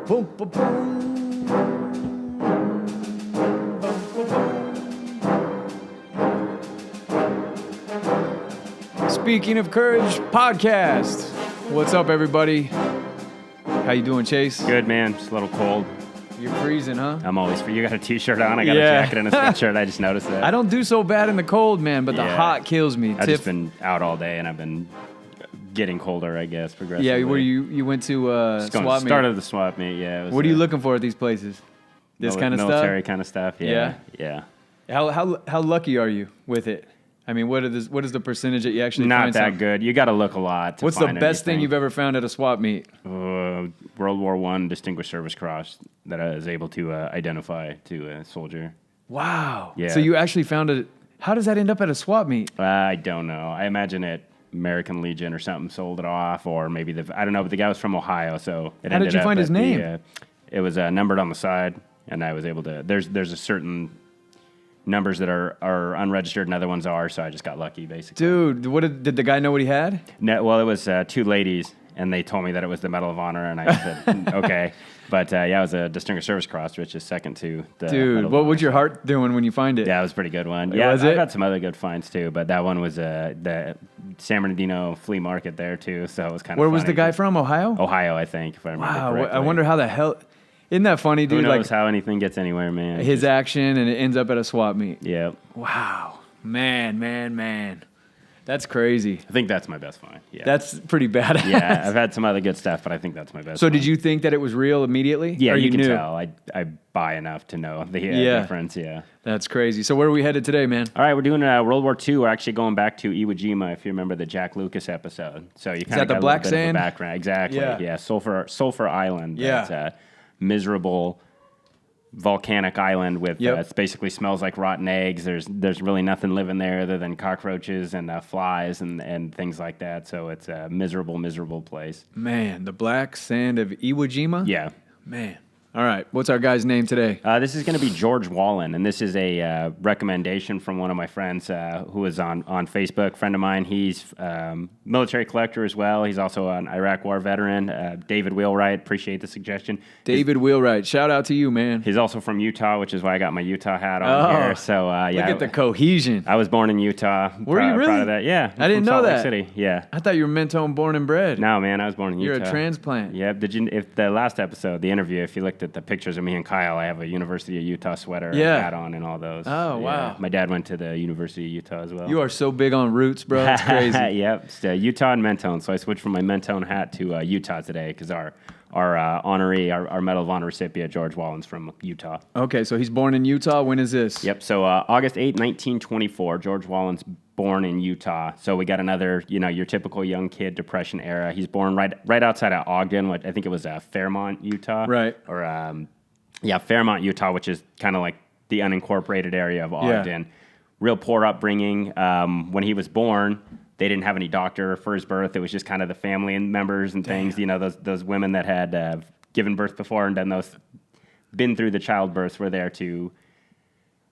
Boom, boom, boom. Speaking of Courage podcast. What's up, everybody? How you doing, Chase? Good, man. Just a little cold. You're freezing, huh? I'm always free. You got a t-shirt on. I got a jacket and a sweatshirt. I just noticed that. I don't do so bad in the cold, man, but the hot kills me. I've just been out all day, and I've been getting colder, I guess, progressively. Yeah, where you went to swap meet. Started the swap meet, yeah. What are you looking for at these places? This kind of stuff? Military kind of stuff, yeah. How lucky are you with it? I mean, what is the percentage that you actually Not find that something? good. You got to look a lot to What's find the best thing anything. you've ever found at a swap meet? World War I Distinguished Service Cross that I was able to identify to a soldier. Wow. Yeah. So you actually found it. How does that end up at a swap meet? I don't know. I imagine it American Legion or something sold it off, or maybe I don't know. But the guy was from Ohio, so it How ended did you up find at his name? It was numbered on the side, and I was able to. There's a certain numbers that are unregistered, and other ones are. So I just got lucky, basically. Dude, did the guy know what he had? No, well, it was two ladies, and they told me that it was the Medal of Honor, and I said okay. But it was a Distinguished Service Cross, which is second to the Dude, Medal of what Honor. was your heart doing when you find it? Yeah, it was a pretty good one. Was Yeah, it? I've had some other good finds too, but that one was the San Bernardino flea market there too, so it was kind of Where was funny. the guy from? Ohio? Ohio, I think, if I remember Wow, correctly. I wonder how the hell... Isn't that funny, dude? Who knows Like how anything gets anywhere, man. his action and it ends up at a swap meet. Yeah. Wow. Man. That's crazy. I think that's my best find. Yeah. That's pretty badass. Yeah, I've had some other good stuff, but I think that's my best So find. did you think that it was real immediately? Yeah, or you can knew? tell. I buy enough to know the difference, yeah. That's crazy. So where are we headed today, man? All right, we're doing World War II. We're actually going back to Iwo Jima, if you remember the Jack Lucas episode. So you kind that of the got black a little bit sand? of a background. Exactly. Yeah. Yeah, Sulphur Island. Yeah. That's miserable volcanic island with it basically smells like rotten eggs. There's really nothing living there other than cockroaches and flies and things like that. So it's a miserable place. Man, the black sand of Iwo Jima? Yeah. Man. All right. What's our guy's name today? This is going to be George Wahlen, and this is a recommendation from one of my friends who is on Facebook. Friend of mine, he's military collector as well. He's also an Iraq War veteran. David Wheelwright, appreciate the suggestion. David Wheelwright. Shout out to you, man. He's also from Utah, which is why I got my Utah hat on here. So look at the cohesion. I was born in Utah. Were you really? Proud of that. Yeah. I didn't from know Salt Lake that. City. Yeah. I thought you were Mentone born and bred. No, man, I was born in You're Utah. a transplant. Yeah. If the last episode, the interview, if you looked at the pictures of me and Kyle, I have a University of Utah sweater and hat on and all those. Oh, wow. My dad went to the University of Utah as well. You are so big on roots, bro. It's crazy. Yep. It's, Utah and Mentone. So I switched from my Mentone hat to Utah today because our honoree, our Medal of Honor recipient, George Wahlen's from Utah. Okay, so he's born in Utah. When is this? Yep. So August 8, 1924, George Wahlen's born in Utah. So we got another, your typical young kid Depression era. He's born right outside of Ogden, what I think it was Fairmont, Utah. Right. Or Fairmont, Utah, which is kind of like the unincorporated area of Ogden. Yeah. Real poor upbringing. When he was born, they didn't have any doctor for his birth. It was just kind of the family and members and things. Those women that had given birth before and been through the childbirth were there to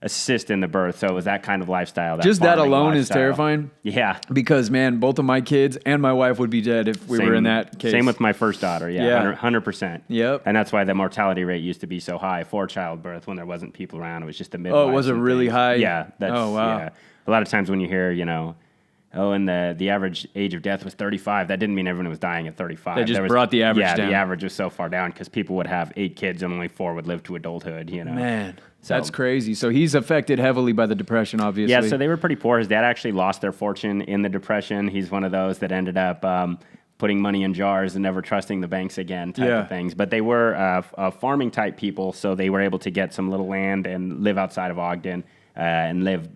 assist in the birth. So it was that kind of lifestyle. Just that alone lifestyle. is terrifying. Yeah. Because, man, both of my kids and my wife would be dead if we were in that case. Same with my first daughter. Yeah. 100%. Yep. And that's why the mortality rate used to be so high for childbirth when there wasn't people around. It was just the midwives. Oh, it was a really high? Yeah. Oh, wow. Yeah. A lot of times when you hear, and the average age of death was 35. That didn't mean everyone was dying at 35. They just brought the average down. Yeah, the average was so far down because people would have 8 kids and only 4 would live to adulthood, Man, that's crazy. So he's affected heavily by the Depression, obviously. Yeah, so they were pretty poor. His dad actually lost their fortune in the Depression. He's one of those that ended up putting money in jars and never trusting the banks again type of things. But they were farming type people, so they were able to get some little land and live outside of Ogden and live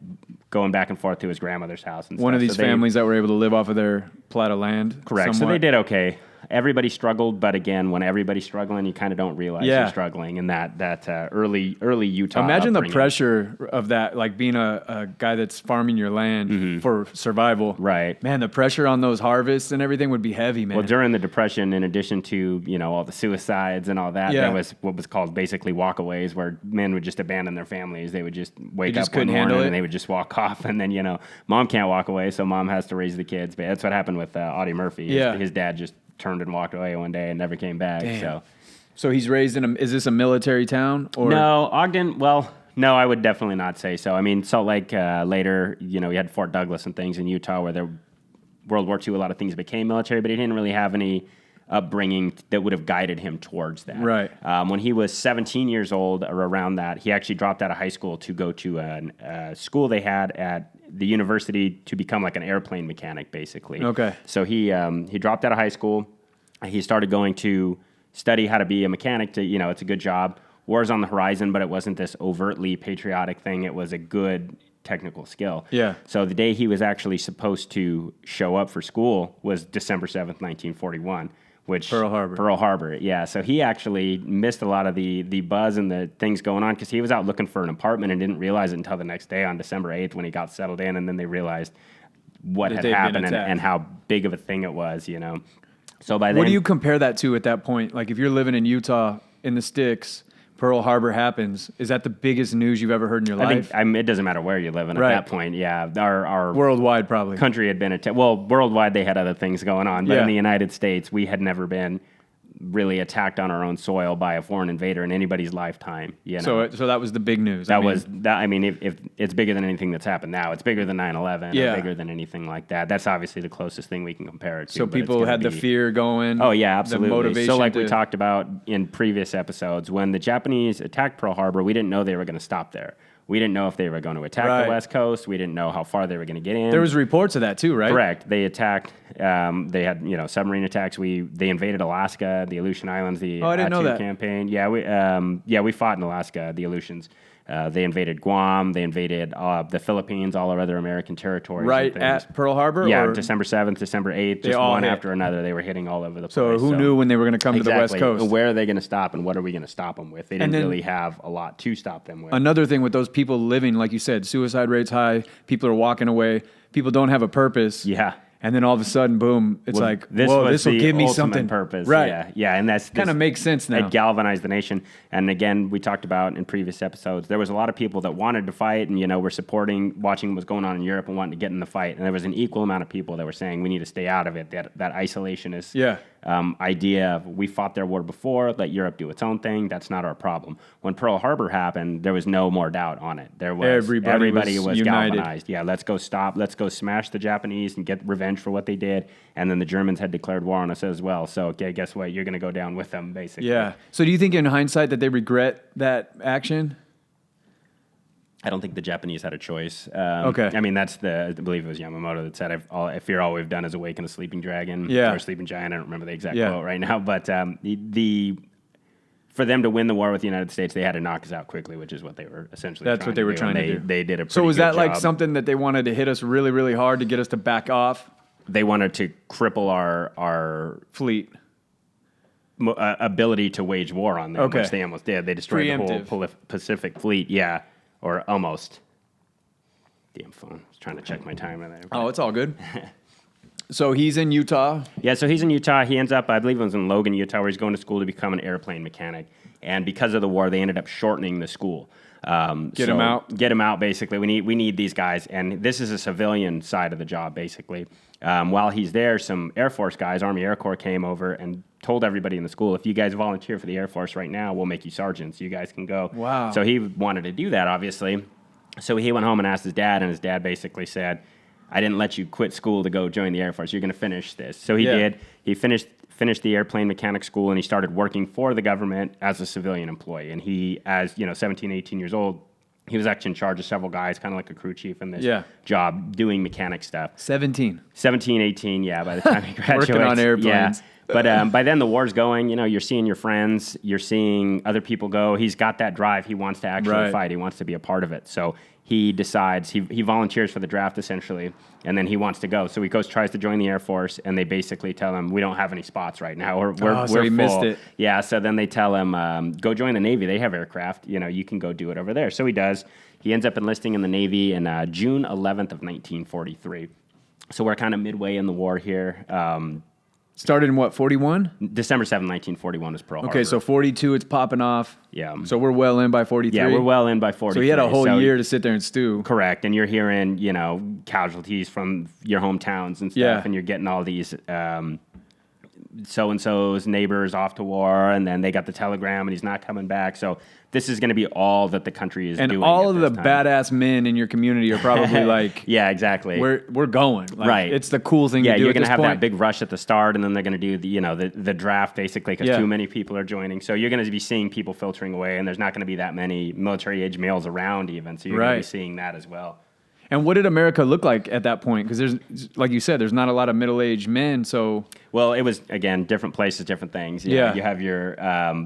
going back and forth to his grandmother's house. And One of these families that were able to live off of their plot of land. Correct. Somewhat. So they did okay. Everybody struggled, but again, when everybody's struggling, you kind of don't realize you're struggling. And that early Utah. Imagine upbringing. the pressure of that, like being a guy that's farming your land for survival. Right. Man, the pressure on those harvests and everything would be heavy, man. Well, during the Depression, in addition to all the suicides and all that, there was what was called basically walkaways, where men would just abandon their families. They would just wake up one morning and they would just walk off, and then mom can't walk away, so mom has to raise the kids. But that's what happened with Audie Murphy. His dad just turned and walked away one day and never came back. Damn. So So he's raised in is this a military town? Or? No, Ogden, well, no, I would definitely not say so. I mean, Salt Lake later, you know, we had Fort Douglas and things in Utah where there, World War II, a lot of things became military, but he didn't really have any upbringing that would have guided him towards that. Right. When he was 17 years old or around that, he actually dropped out of high school to go to a school they had at the university to become like an airplane mechanic, basically. Okay. So he dropped out of high school. He started going to study how to be a mechanic. To, you know, it's a good job. War's on the horizon, but it wasn't this overtly patriotic thing. It was a good technical skill. Yeah. So the day he was actually supposed to show up for school was December 7th, 1941. Which Pearl Harbor, yeah. So he actually missed a lot of the buzz and the things going on because he was out looking for an apartment and didn't realize it until the next day on December 8th when he got settled in, and then they realized what had happened and how big of a thing it was, you know. So by then, what do you compare that to at that point? Like if you're living in Utah in the sticks, Pearl Harbor happens. Is that the biggest news you've ever heard in your life? I think it doesn't matter where you live in at that point. Yeah, our worldwide probably country had been attacked. Well, worldwide they had other things going on, but in the United States we had never been really attacked on our own soil by a foreign invader in anybody's lifetime. You know? So that was the big news. I mean, if it's bigger than anything that's happened now, it's bigger than 9/11. Or bigger than anything like that. That's obviously the closest thing we can compare it to. So people had the fear going. Oh yeah, absolutely. The motivation so like we talked about in previous episodes, when the Japanese attacked Pearl Harbor, we didn't know they were going to stop there. We didn't know if they were going to attack the West Coast. We didn't know how far they were going to get in. There was reports of that too, right? Correct. They attacked. They had submarine attacks. They invaded Alaska, the Aleutian Islands, the I didn't know that. campaign. Yeah, we fought in Alaska, the Aleutians. They invaded Guam. They invaded the Philippines, all our other American territories. Right at Pearl Harbor? Yeah, or? December 7th, December 8th, just one after another. They were hitting all over the place. So who knew when they were going to come to the West Coast? And where are they going to stop, and what are we going to stop them with? They didn't really have a lot to stop them with. Another thing with those people living, like you said, suicide rates high, people are walking away, people don't have a purpose. Yeah. And then all of a sudden, boom, it's this will give me something. Purpose. Right. Yeah, and that's kind of makes sense now. It galvanized the nation. And again, we talked about in previous episodes, there was a lot of people that wanted to fight and, were supporting, watching what was going on in Europe and wanting to get in the fight. And there was an equal amount of people that were saying we need to stay out of it, that isolationist idea of we fought their war before, let Europe do its own thing. That's not our problem. When Pearl Harbor happened, there was no more doubt on it. There was everybody was galvanized. Yeah, let's go smash the Japanese and get revenge for what they did. And then the Germans had declared war on us as well. So, okay, guess what? You're going to go down with them, basically. Yeah. So do you think in hindsight that they regret that action? I don't think the Japanese had a choice. Okay. I mean, I believe it was Yamamoto that said, I fear all we've done is awaken a sleeping dragon or a sleeping giant. I don't remember the exact quote right now. But for them to win the war with the United States, they had to knock us out quickly, which is what they were essentially That's what they were trying to do. They did a pretty So was good that job. like something that they wanted to hit us really, really hard to get us to back off? They wanted to cripple our fleet. Ability to wage war on them, which they almost did. They destroyed the whole Pacific fleet, or almost. Damn phone. I was trying to check my time. Oh, it's all good. So he's in Utah? Yeah, so he's in Utah. He ends up, I believe it was in Logan, Utah, where he's going to school to become an airplane mechanic. And because of the war, they ended up shortening the school. Get him out? Get him out, basically. We need these guys. And this is a civilian side of the job, basically. While he's there, some Air Force guys, Army Air Corps, came over and told everybody in the school, if you guys volunteer for the Air Force right now, we'll make you sergeants. You guys can go. Wow. So he wanted to do that, obviously. So he went home and asked his dad, and his dad basically said, I didn't let you quit school to go join the Air Force. You're going to finish this. So he did. He finished the airplane mechanic school, and he started working for the government as a civilian employee. And he, as 17, 18 years old, he was actually in charge of several guys, kind of like a crew chief in this job, doing mechanic stuff. 17, 18, by the time he graduates. Working on airplanes. Yeah. But by then the war's going, you're seeing your friends, you're seeing other people go. He's got that drive. He wants to actually fight. He wants to be a part of it. So he decides, he volunteers for the draft essentially, and then he wants to go. So he tries to join the Air Force, and they basically tell him, we don't have any spots right now. We're so he full. missed it. Yeah, so then they tell him, go join the Navy. They have aircraft. You can go do it over there. So he does. He ends up enlisting in the Navy in June 11th of 1943. So we're kind of midway in the war here. Started in what, 41? December 7th, 1941 was Pearl Harbor. Okay, so 42, it's popping off. Yeah. So we're well in by 43? Yeah, we're well in by 43. So he had a whole year to sit there and stew. Correct, and you're hearing, casualties from your hometowns and stuff, and you're getting all these so-and-so's neighbor's off to war, and then they got the telegram, and he's not coming back. So this is going to be all that the country is doing. And all of the time. badass men in your community are probably like, yeah, exactly. We're going. Like, right. It's the cool thing to do. You're going to have that big rush at the start, and then they're going to do the draft basically because too many people are joining. So you're going to be seeing people filtering away, and there's not going to be that many military-age males around even. So you're going to be seeing that as well. And what did America look like at that point? Because there's, like you said, there's not a lot of middle-aged men. So, well, it was again different places, different things. You have your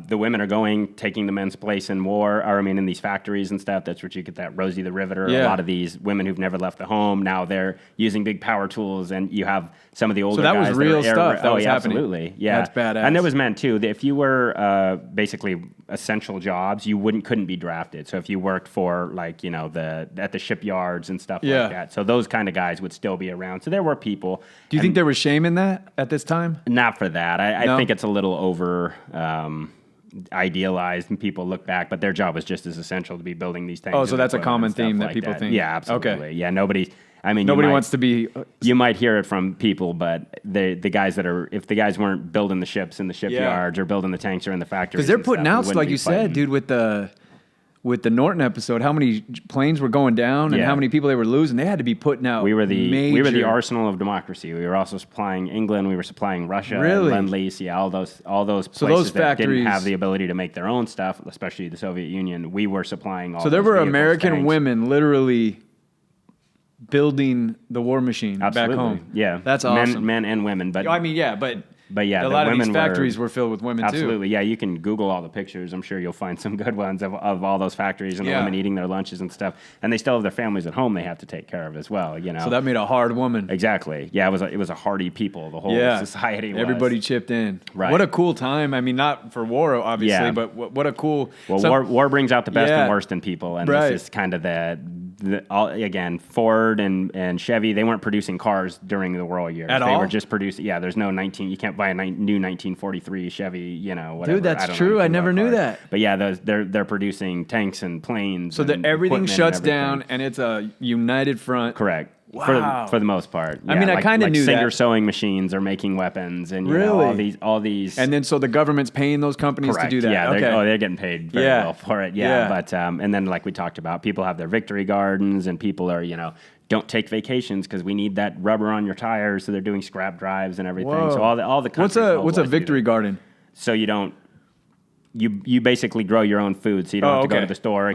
the women are taking the men's place in war, or I mean, in these factories and stuff. That's what you get. That Rosie the Riveter. A lot of these women who've never left the home now they're using big power tools, and you have some of the older guys. So that was real stuff. That was happening. Absolutely, yeah, that's badass. And there was men too. If you were basically essential jobs, you couldn't be drafted. So if you worked for like at the shipyards and stuff like that, so those kind of guys would still be around. So there were people. Do you think there was shame in that at this time? Not for that. I think it's a little over idealized, and people look back, but their job was just as essential to be building these tanks. Oh, so that's a common theme that people think. Yeah, absolutely. Okay. Yeah, nobody wants to be. You might hear it from people, but the guys if the guys weren't building the ships in the shipyards or building the tanks or in the factories, because they're putting out, like you said, dude, with the Norton episode, how many planes were going down and how many people they were losing. They had to be putting out. We were the arsenal of democracy. We were also supplying England. We were supplying Russia. Really? And Lend-Lease. Yeah, all those places that didn't have the ability to make their own stuff, especially the Soviet Union. We were supplying all. So there were American tanks. women literally building the war machine back home. Yeah, that's awesome. Men and women, but I mean, but yeah, a lot of these factories were filled with women absolutely, too. Yeah, you can Google all the pictures. I'm sure you'll find some good ones of all those factories and the women eating their lunches and stuff. And they still have their families at home they have to take care of as well, So that made a hard woman. Exactly. Yeah, it was a hardy people, the whole society was. Everybody chipped in. Right. What a cool time. I mean, not for war, obviously, but what a cool... Well, war brings out the best and worst in people, and this is kind of again, Ford and Chevy, they weren't producing cars during the war years. They were just producing... Yeah, there's no you can't buy a new 1943 Chevy, whatever. Dude, that's true. I never knew that. But yeah, they're producing tanks and planes. So that everything shuts down, and it's a united front. Correct. Wow. For the most part. Yeah, I mean, I kind of knew that. Singer sewing machines are making weapons, and all these. And then so the government's paying those companies to do that. Yeah, okay. they're getting paid very well for it. Yeah, but and then like we talked about, people have their victory gardens, and people are don't take vacations because we need that rubber on your tires. So they're doing scrap drives and everything. Whoa. So all the countries what's a victory garden? So you don't you basically grow your own food, so you don't have to go to the store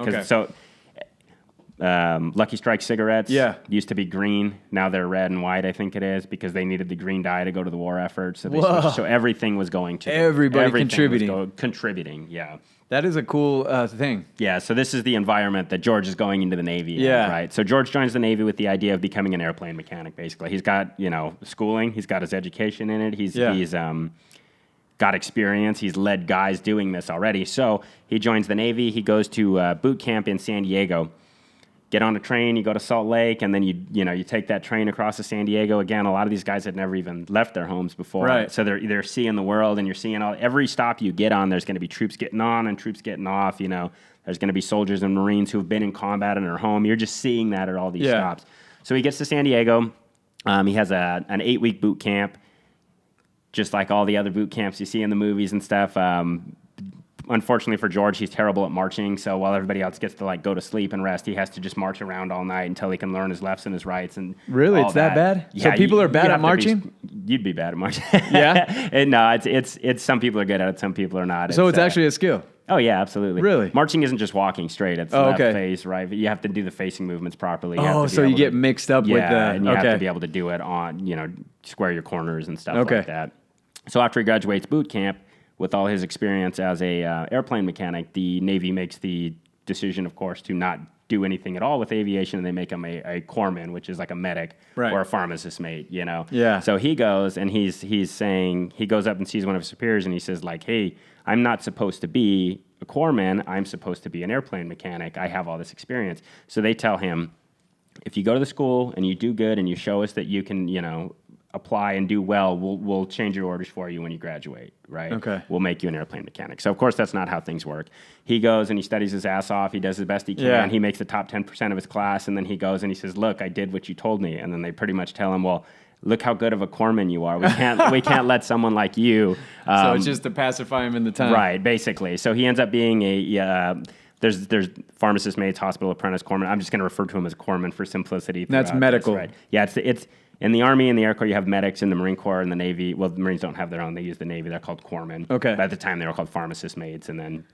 Lucky Strike cigarettes used to be green. Now they're red and white, I think it is, because they needed the green dye to go to the war effort. So so everything was going to everybody contributing. Contributing, yeah. That is a cool thing. Yeah, so this is the environment that George is going into the Navy in, right? So George joins the Navy with the idea of becoming an airplane mechanic, basically. He's got, schooling. He's got his education in it. He's got experience. He's led guys doing this already. So he joins the Navy. He goes to boot camp in San Diego. Get on a train, you go to Salt Lake, and then you take that train across to San Diego. Again, a lot of these guys had never even left their homes before. Right. So they're seeing the world, and you're seeing every stop you get on, there's going to be troops getting on and troops getting off. There's going to be soldiers and Marines who have been in combat in their home. You're just seeing that at all these stops. So he gets to San Diego. He has an 8-week boot camp, just like all the other boot camps you see in the movies and stuff. Unfortunately for George, he's terrible at marching. So while everybody else gets to go to sleep and rest, he has to just march around all night until he can learn his lefts and his rights. And really, it's that bad? Yeah, so people are bad at marching? You'd be bad at marching. Yeah. And no, it's some people are good at it, some people are not. So it's actually a skill. Oh yeah, absolutely. Really? Marching isn't just walking straight. It's left face, right. You have to do the facing movements properly. So you get mixed up with the... and you have to be able to do it on, square your corners and stuff like that. So after he graduates boot camp, with all his experience as a airplane mechanic, the Navy makes the decision, of course, to not do anything at all with aviation, and they make him a corpsman, which is like a medic or a pharmacist mate, Yeah. So he goes, and he's saying, he goes up and sees one of his superiors, and he says, hey, I'm not supposed to be a corpsman. I'm supposed to be an airplane mechanic. I have all this experience. So they tell him, if you go to the school and you do good and you show us that you can, apply and do well, we'll change your orders for you when you graduate, right? Okay. We'll make you an airplane mechanic. So, of course, that's not how things work. He goes and he studies his ass off. He does the best he can. Yeah. He makes the top 10% of his class, and then he goes and he says, look, I did what you told me. And then they pretty much tell him, well, look how good of a corpsman you are. We can't let someone like you. So it's just to pacify him in the time. Right, basically. So he ends up being there's pharmacist, maids, hospital apprentice, corpsman. I'm just going to refer to him as a corpsman for simplicity. That's medical. This, right? Yeah, it's in the Army and the Air Corps, you have medics. In the Marine Corps and the Navy, well, the Marines don't have their own. They use the Navy. They're called corpsmen. Okay. But at the time, they were called pharmacist, maids. And then,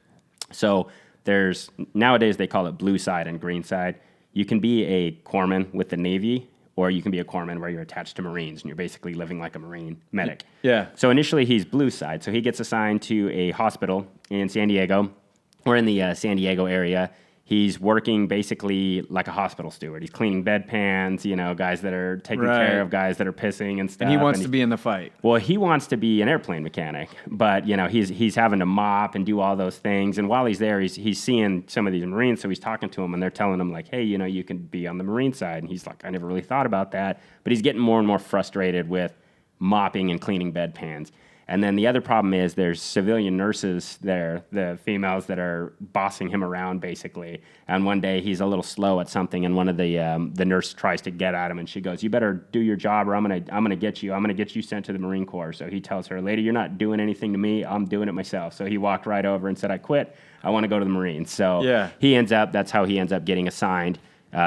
so nowadays they call it blue side and green side. You can be a corpsman with the Navy, or you can be a corpsman where you're attached to Marines and you're basically living like a Marine medic. Yeah. So initially he's blue side. So he gets assigned to a hospital in San Diego, or in the San Diego area. He's working basically like a hospital steward. He's cleaning bedpans, guys that are taking care of guys that are pissing and stuff. And he wants to be in the fight. Well, he wants to be an airplane mechanic, but he's having to mop and do all those things. And while he's there, he's seeing some of these Marines, so he's talking to them, and they're telling him like, hey, you can be on the Marine side. And he's like, I never really thought about that. But he's getting more and more frustrated with mopping and cleaning bedpans. And then the other problem is there's civilian nurses there, the females that are bossing him around basically. And one day he's a little slow at something, and one of the nurse tries to get at him, and she goes, "You better do your job, or I'm gonna get you sent to the Marine Corps." So he tells her, "Lady, you're not doing anything to me. I'm doing it myself." So he walked right over and said, "I quit. I want to go to the Marines." So that's how he ends up getting assigned.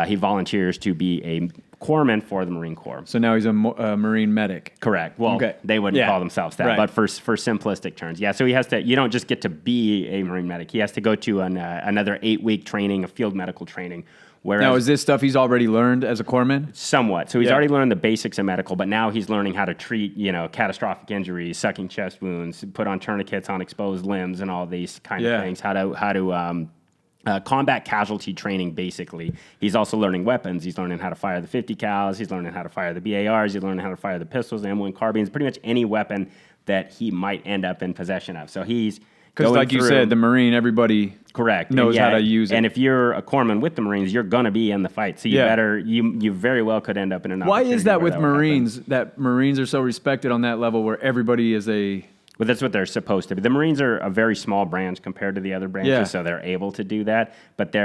He volunteers to be a corpsman for the Marine Corps. So now he's a Marine medic. Correct. Well, they wouldn't call themselves that, but for simplistic terms. Yeah, so he has to, you don't just get to be a Marine medic. He has to go to another 8-week training, a field medical training. Whereas, now, is this stuff he's already learned as a corpsman? Somewhat. So he's already learned the basics of medical, but now he's learning how to treat, catastrophic injuries, sucking chest wounds, put on tourniquets on exposed limbs and all these kind of things, how to combat casualty training, basically. He's also learning weapons. He's learning how to fire the 50 cals. He's learning how to fire the BARs. He's learning how to fire the pistols, ammo, and carbines, pretty much any weapon that he might end up in possession of. So he's because, like you said, the Marine, everybody knows how to use it. And if you're a corpsman with the Marines, you're going to be in the fight. So you very well could end up in an opportunity. Why is that with Marines, that Marines are so respected on that level where everybody is a... Well, that's what they're supposed to be. The Marines are a very small branch compared to the other branches, so they're able to do that. But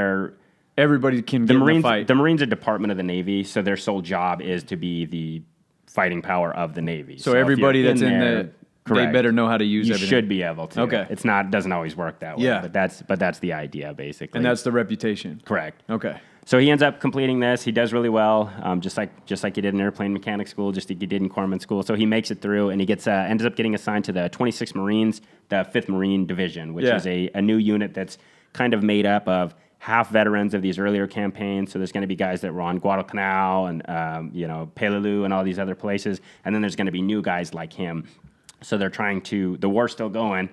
everybody can get in the fight. The Marines are a department of the Navy, so their sole job is to be the fighting power of the Navy. So everybody that's in there, they better know how to use everything. You should be able to. Okay. Doesn't always work that way. Yeah. But that's the idea, basically. And that's the reputation. Correct. Okay. So he ends up completing this. He does really well, just like he did in airplane mechanic school, just like he did in corpsman school. So he makes it through, and he ends up getting assigned to the 26th Marines, the 5th Marine Division, which is a new unit that's kind of made up of half veterans of these earlier campaigns. So there's going to be guys that were on Guadalcanal and Peleliu and all these other places, and then there's going to be new guys like him. So they're the war's still going.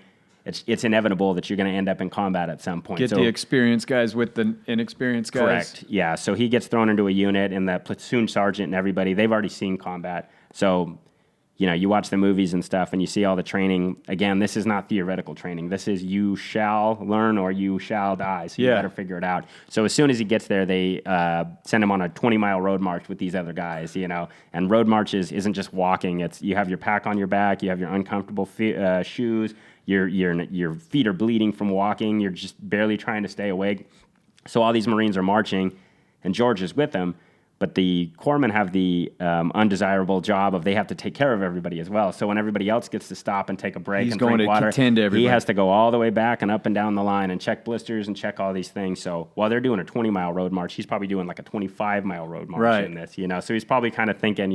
It's inevitable that you're going to end up in combat at some point. Get the experienced guys with the inexperienced guys. Correct. Yeah. So he gets thrown into a unit, and the platoon sergeant and everybody, they've already seen combat. So, you watch the movies and stuff, and you see all the training. Again, this is not theoretical training. This is you shall learn or you shall die. So you better figure it out. So as soon as he gets there, they send him on a 20-mile road march with these other guys. And road marches isn't just walking. It's you have your pack on your back, you have your uncomfortable shoes. Your feet are bleeding from walking. You're just barely trying to stay awake. So all these Marines are marching, and George is with them. But the corpsmen have the undesirable job of they have to take care of everybody as well. So when everybody else gets to stop and take a break and drink water, he has to go all the way back and up and down the line and check blisters and check all these things. So while they're doing a 20-mile road march, he's probably doing like a 25-mile road march in this. So he's probably kind of thinking,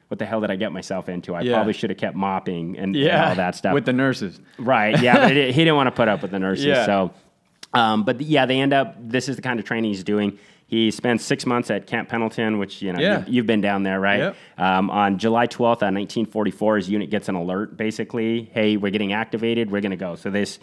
what the hell did I get myself into? I probably should have kept mopping and all that stuff. With the nurses. Right, yeah, but he didn't want to put up with the nurses. Yeah. So, they end up, this is the kind of training he's doing. He spends 6 months at Camp Pendleton, which, you've been down there, right? Yep. On July 12th, 1944, his unit gets an alert, basically, hey, we're getting activated, we're going to go. So this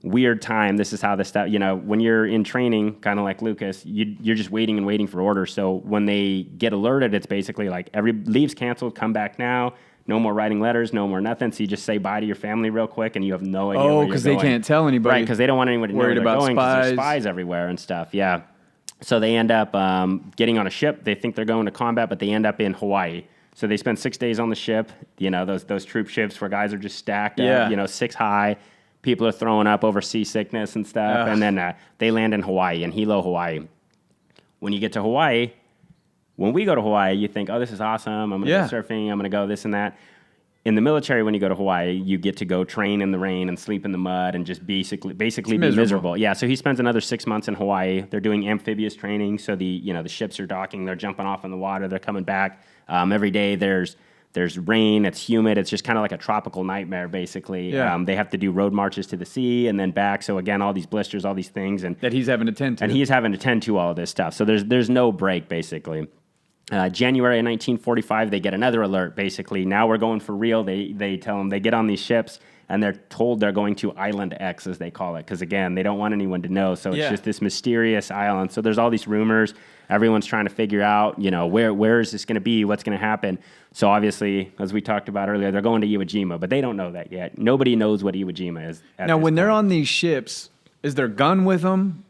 weird time, this is how this stuff, when you're in training, kind of like Lucas, you're just waiting and waiting for orders. So when they get alerted, it's basically like leave's canceled, come back now. No more writing letters, no more nothing. So you just say bye to your family real quick, and you have no idea where you're going. Because they can't tell anybody. Right, because they don't want anyone to know where they're going, because there's spies everywhere and stuff, yeah. So they end up getting on a ship. They think they're going to combat, but they end up in Hawaii. So they spend 6 days on the ship, those troop ships where guys are just stacked up, 6 high. People are throwing up over seasickness and stuff. And then they land in Hawaii, in Hilo, Hawaii. When you get to Hawaii, When we go to Hawaii, you think, oh, this is awesome. I'm going to go surfing. I'm going to go this and that. In the military, when you go to Hawaii, you get to go train in the rain and sleep in the mud and just basically be miserable. Yeah, so he spends another 6 months in Hawaii. They're doing amphibious training, so the ships are docking, they're jumping off in the water, they're coming back. Every day there's rain, it's humid, it's just kind of like a tropical nightmare, basically. Yeah. They have to do road marches to the sea and then back. So again, all these blisters, all these things, and that he's having to tend to. And he's having to tend to all of this stuff. So there's no break, basically. January of 1945, they get another alert, basically. Now we're going for real. They tell them, they get on these ships, and they're told they're going to Island X, as they call it, because, again, they don't want anyone to know. So it's just this mysterious island. So there's all these rumors. Everyone's trying to figure out, where is this going to be? What's going to happen? So obviously, as we talked about earlier, they're going to Iwo Jima, but they don't know that yet. Nobody knows what Iwo Jima is. Now, when they're on these ships, is their gun with them?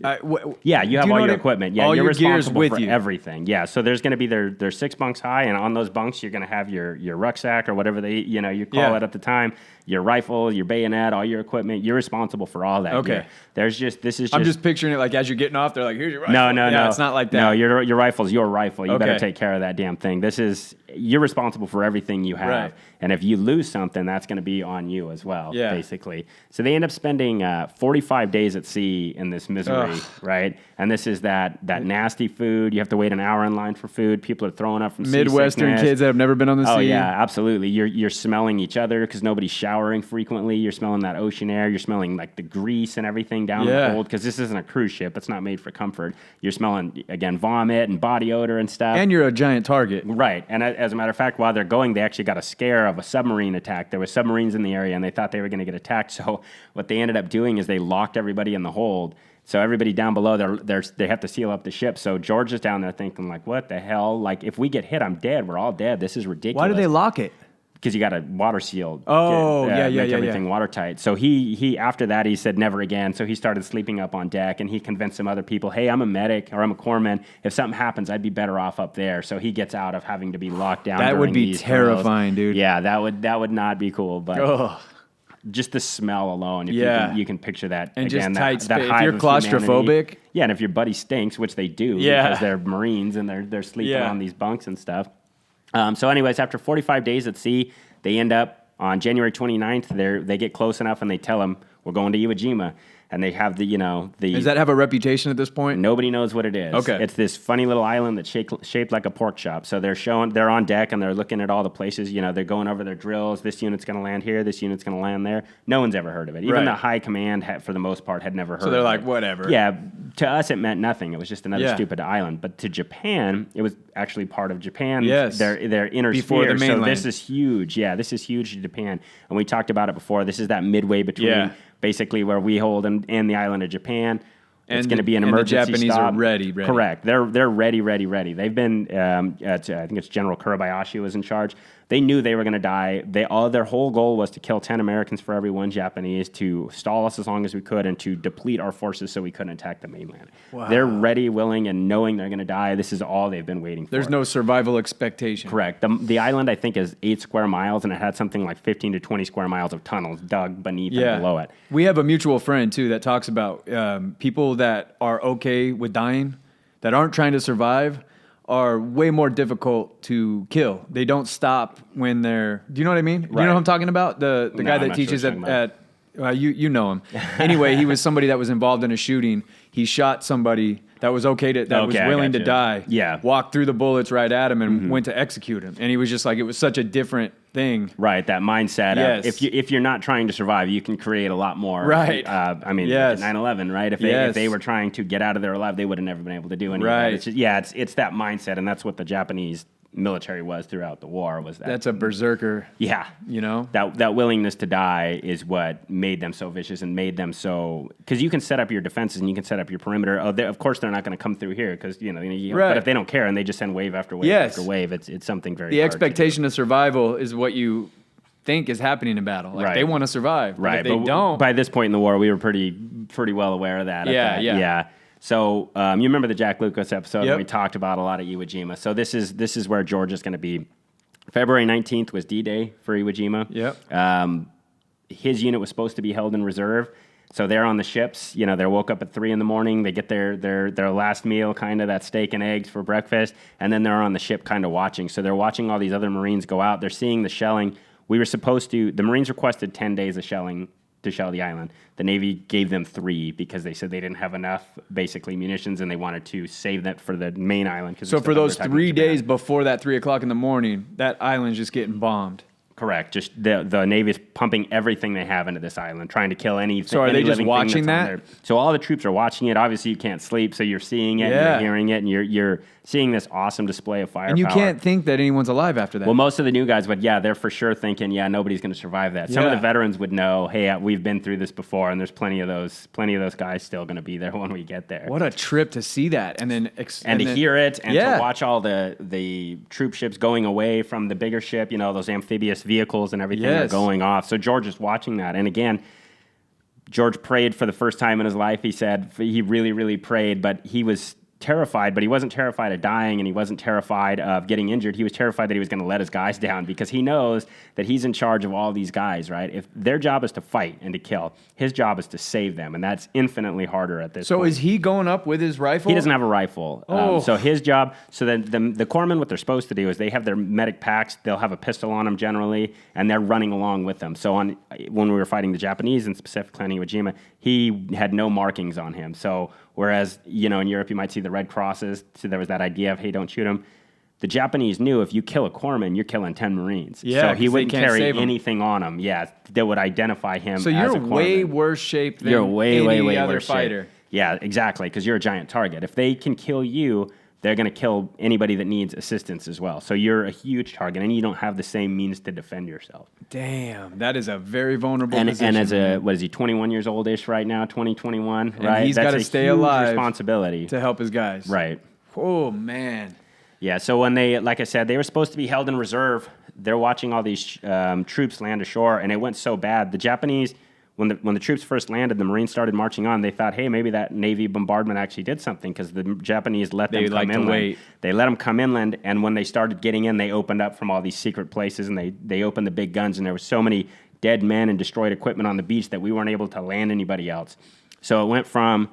Yeah, you have all your equipment. Yeah, all you're your gear's responsible with for you. everything. Yeah, so there's going to be there's 6 bunks high, and on those bunks you're going to have your rucksack or whatever you call it at the time, your rifle, your bayonet, all your equipment. You're responsible for all that. Okay. Gear. I'm just picturing it like as you're getting off, they're like, here's your rifle. No. It's not like that. No, your rifle's your rifle. You better take care of that damn thing. You're responsible for everything you have. Right. And if you lose something, that's going to be on you as well, basically. So they end up spending 45 days at sea in this misery, right? And this is that nasty food. You have to wait an hour in line for food. People are throwing up from Midwestern kids that have never been on the sea. Oh, yeah, absolutely. You're smelling each other because nobody's showering frequently. You're smelling that ocean air. You're smelling like the grease and everything down the hold because this isn't a cruise ship. It's not made for comfort. You're smelling, again, vomit and body odor and stuff. And you're a giant target. Right. And as a matter of fact, while they're going, they actually got a scare of a submarine attack. There were submarines in the area, and they thought they were going to get attacked. So what they ended up doing is they locked everybody in the hold. So everybody down below, they have to seal up the ship. So George is down there thinking, like, what the hell? Like, if we get hit, I'm dead. We're all dead. This is ridiculous. Why do they lock it? Because you got to water seal. Make everything watertight. So he after that, he said never again. So he started sleeping up on deck, and he convinced some other people, hey, I'm a medic or I'm a corpsman. If something happens, I'd be better off up there. So he gets out of having to be locked down. That would be terrifying, dude. Yeah, that would not be cool. But just the smell alone, if you can picture that. And again, just tight that space. hive If you're of claustrophobic. Humanity. Yeah, and if your buddy stinks, which they do because they're Marines and they're sleeping on these bunks and stuff. So anyways, after 45 days at sea, they end up on January 29th. They get close enough and they tell them, we're going to Iwo Jima. And they have the Does that have a reputation at this point? Nobody knows what it is. Okay. It's this funny little island that's shaped like a pork chop. So they're on deck and they're looking at all the places. They're going over their drills. This unit's going to land here. This unit's going to land there. No one's ever heard of it. Even the high command, for the most part, had never heard of it. So they're like, whatever. Yeah. To us, it meant nothing. It was just another stupid island. But to Japan, it was actually part of Japan. Yes. Their inner Before sphere. the mainland. So this is huge. Yeah, this is huge to Japan. And we talked about it before. This is that midway between basically where we hold and the island of Japan. It's going to be an emergency and the Japanese stop. are ready. Correct. They're ready. They've been, I think it's General Kurabayashi was in charge. They knew they were going to die. Their whole goal was to kill 10 Americans for every one Japanese, to stall us as long as we could, and to deplete our forces so we couldn't attack the mainland. Wow. They're ready, willing, and knowing they're going to die. This is all they've been waiting for. There's no survival expectation. Correct. The island, I think, is 8 square miles, and it had something like 15 to 20 square miles of tunnels dug beneath and below it. We have a mutual friend, too, that talks about people that are okay with dying, that aren't trying to survive, are way more difficult to kill. They don't stop when they're... Do you know what I mean? Do you know who I'm talking about? The guy that teaches at you know him. Anyway, he was somebody that was involved in a shooting. He shot somebody that was was willing to die. Yeah. Walked through the bullets right at him and went to execute him. And he was just like, it was such a different thing. Right, that mindset. Yes. Of if you're not trying to survive, you can create a lot more. Right. I mean, Yes. 9/11, right? If they were trying to get out of there alive, they would have never been able to do anything. Right. It's just, it's that mindset, and that's what the Japanese military was throughout the war. Was that? That's a berserker. Yeah. That willingness to die is what made them so vicious and made them so, because you can set up your defenses and you can set up your perimeter. Of course, they're not going to come through here because but if they don't care and they just send wave after wave after wave, it's something very. The expectation of survival is what you think is happening in battle. Like they want to survive. Right. But if they don't. By this point in the war, we were pretty well aware of that. Yeah. So you remember the Jack Lucas episode? Yep. We talked about a lot of Iwo Jima. So this is where George is going to be. February 19th was D-Day for Iwo Jima. Yep. His unit was supposed to be held in reserve. So they're on the ships, they're woke up at 3 a.m. They get their last meal, kind of that steak and eggs for breakfast. And then they're on the ship kind of watching. So they're watching all these other Marines go out. They're seeing the shelling. The Marines requested 10 days of shelling to shell the island. The Navy gave them 3 because they said they didn't have enough, basically, munitions, and they wanted to save that for the main island. So for those 3 days before that 3 o'clock in the morning, that island's just getting bombed. Correct. Just the Navy's pumping everything they have into this island, trying to kill anything. So are they just watching that? So all the troops are watching it. Obviously, you can't sleep, so you're seeing it, and you're hearing it, and you're seeing this awesome display of firepower. And you can't think that anyone's alive after that. Well, most of the new guys would, they're for sure thinking, nobody's going to survive that. Some of the veterans would know, hey, we've been through this before, and there's plenty of those guys still going to be there when we get there. What a trip to see that, and then hear it, and to watch all the troop ships going away from the bigger ship, those amphibious vehicles and everything are going off. So George is watching that, and again, George prayed for the first time in his life. He said he really, really prayed, but he was terrified, but he wasn't terrified of dying, and he wasn't terrified of getting injured. He was terrified that he was going to let his guys down, because he knows that he's in charge of all these guys, right? If their job is to fight and to kill, his job is to save them, and that's infinitely harder at this point. So is he going up with his rifle? He doesn't have a rifle. So his job, so then the corpsmen, what they're supposed to do is they have their medic packs, they'll have a pistol on them generally, and they're running along with them. So when we were fighting the Japanese, and specifically on Iwo Jima, he had no markings on him. So whereas, in Europe, you might see the red crosses. So there was that idea of, hey, don't shoot him. The Japanese knew if you kill a corpsman, you're killing 10 Marines. Yeah, so he wouldn't carry anything on him. Yeah, that would identify him as a corpsman. So you're way worse shape than any other fighter. Yeah, exactly, because you're a giant target. If they can kill you, they're going to kill anybody that needs assistance as well. So you're a huge target, and you don't have the same means to defend yourself. Damn, that is a very vulnerable And position. as what is he, 21 years old-ish right now, 2021, and right? He's got to stay alive responsibility to help his guys. Right. Oh, man. Yeah, so when they, like I said, they were supposed to be held in reserve. They're watching all these troops land ashore, and it went so bad. The Japanese, when the troops first landed, the Marines started marching on. They thought, hey, maybe that Navy bombardment actually did something, because the Japanese let them come inland. They let them come inland, and when they started getting in, they opened up from all these secret places, and they opened the big guns, and there were so many dead men and destroyed equipment on the beach that we weren't able to land anybody else. So it went from,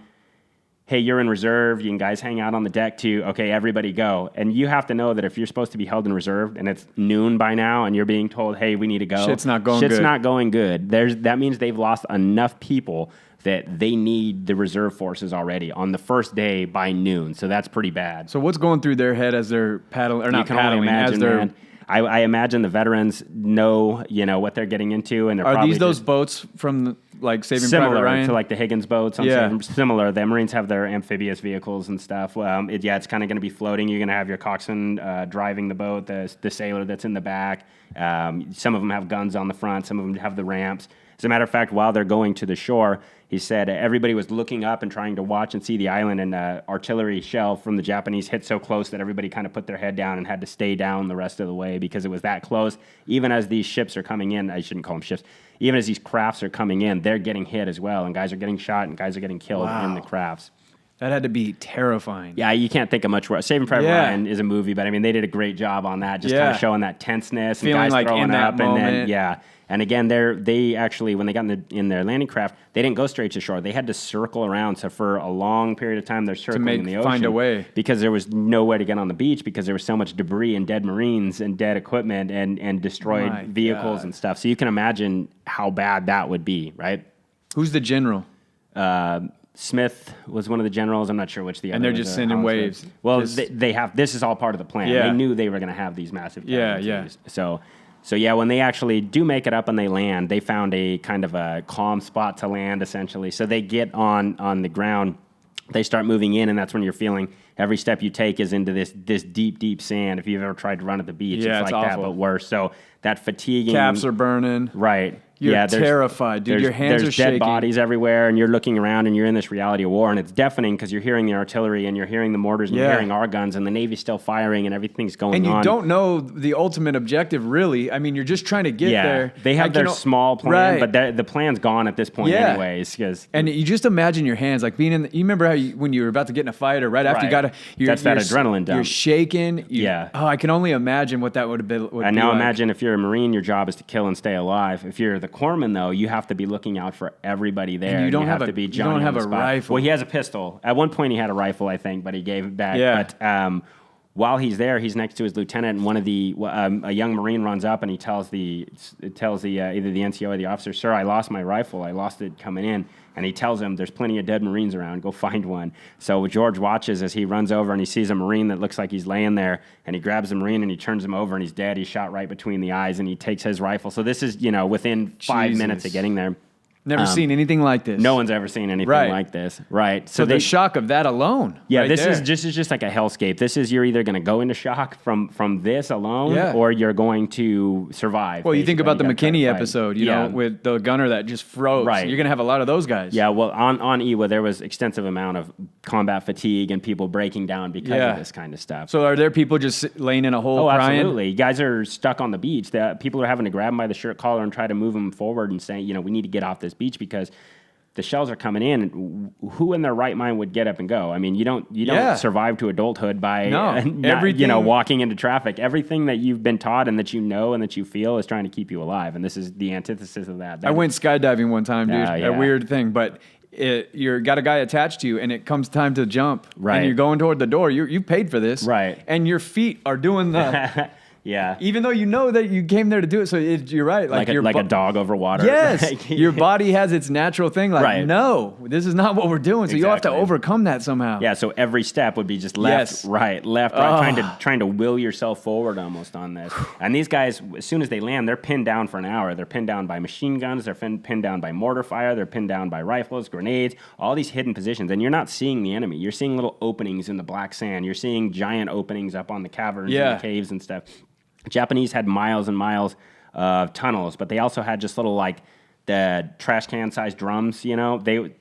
hey, you're in reserve, you can guys hang out on the deck, to, okay, everybody go. And you have to know that if you're supposed to be held in reserve and it's noon by now and you're being told, hey, we need to go. Shit's not going good. That means they've lost enough people that they need the reserve forces already on the first day by noon. So that's pretty bad. So what's going through their head as they're paddling, or not paddling, imagine, as they're... Man. I imagine the veterans know, what they're getting into, and they're probably those boats from Saving Private Ryan? Similar to the Higgins boats. Similar. The Marines have their amphibious vehicles and stuff. It's kind of going to be floating. You're going to have your coxswain driving the boat, the sailor that's in the back. Some of them have guns on the front. Some of them have the ramps. As a matter of fact, while they're going to the shore, he said everybody was looking up and trying to watch and see the island, and artillery shell from the Japanese hit so close that everybody kind of put their head down and had to stay down the rest of the way because it was that close. Even as these ships are coming in, I shouldn't call them ships, even as these crafts are coming in, they're getting hit as well, and guys are getting shot and guys are getting killed in the crafts. That had to be terrifying. Yeah, you can't think of much worse. Saving Private Ryan is a movie, but they did a great job on that, just kind of showing that tenseness, feeling and guys throwing in that up, moment. and then and again, they actually, when they got in their landing craft, they didn't go straight to shore. They had to circle around. So for a long period of time, they're circling in the ocean, find a way, because there was nowhere to get on the beach, because there was so much debris and dead Marines and dead equipment and destroyed vehicles and stuff. So you can imagine how bad that would be, right? Who's the general? Smith was one of the generals. I'm not sure which the other. And they're just sending waves. Well, they have. This is all part of the plan. They knew they were going to have these massive casualties. So when they actually do make it up and they land, they found a kind of a calm spot to land, essentially. So they get on the ground. They start moving in, and that's when you're feeling every step you take is into this deep, deep sand. If you've ever tried to run at the beach, it's like awful. That, but worse. So that fatiguing. Caps are burning. Right. You're terrified, dude. Your hands are shaking. There's dead bodies everywhere, and you're looking around, and you're in this reality of war, and it's deafening because you're hearing the artillery, and you're hearing the mortars, and you're hearing our guns, and the Navy's still firing, and everything's going on. And you don't know the ultimate objective, really. You're just trying to get there. They have their small plan, but the plan's gone at this point anyways. And you just imagine your hands, being in you remember how when you were about to get in a fight, or right after you got that's that adrenaline dump. You're shaking. Oh, I can only imagine what that would have been. And now imagine if you're a Marine, your job is to kill and stay alive. If you're the corpsman, though, you have to be looking out for everybody there. And you don't have to be you Johnny don't have on a the spot. rifle. Well, he has a pistol. At one point, he had a rifle, I think, but he gave it back. Yeah. But while he's there, he's next to his lieutenant, and one of a young Marine runs up and he tells either the NCO or the officer, "Sir, I lost my rifle. I lost it coming in." And he tells him, "There's plenty of dead Marines around. Go find one." So George watches as he runs over and he sees a Marine that looks like he's laying there, and he grabs the Marine and he turns him over and he's dead. He's shot right between the eyes, and he takes his rifle. So this is, within 5 minutes of getting there. Never seen anything like this. No one's ever seen anything like this. Right. So the shock of that alone. Yeah, right this there. is just like a hellscape. This is, you're either going to go into shock from this alone, Yeah. or you're going to survive. Well, you think about the basically. You McKinney gotta fight. episode, you know, with the gunner that just froze. Right. You're going to have a lot of those guys. Yeah, well, on Iwo, there was extensive amount of combat fatigue and people breaking down because of this kind of stuff. So are there people just laying in a hole crying? Absolutely. Guys are stuck on the beach. People are having to grab them by the shirt collar and try to move them forward and say, we need to get off this beach because the shells are coming in, and who in their right mind would get up and go? I mean, you don't survive to adulthood by walking into traffic. Everything that you've been taught and that and that you feel is trying to keep you alive, and this is the antithesis of that. I went skydiving one time, dude. Yeah. A weird thing, but you're got a guy attached to you, and it comes time to jump, right? And you're going toward the door. You paid for this, right? And your feet are doing the. Yeah. Even though you know that you came there to do it, so you're right. Like a dog over water. Yes. Your body has its natural thing. Like, no, this is not what we're doing. So you have to overcome that somehow. Yeah. So every step would be just left, right, trying to will yourself forward almost on this. And these guys, as soon as they land, they're pinned down for an hour. They're pinned down by machine guns. They're pinned down by mortar fire. They're pinned down by rifles, grenades, all these hidden positions. And you're not seeing the enemy. You're seeing little openings in the black sand. You're seeing giant openings up on the caverns and the caves and stuff. Japanese had miles and miles of tunnels, but they also had just little the trash can sized drums. The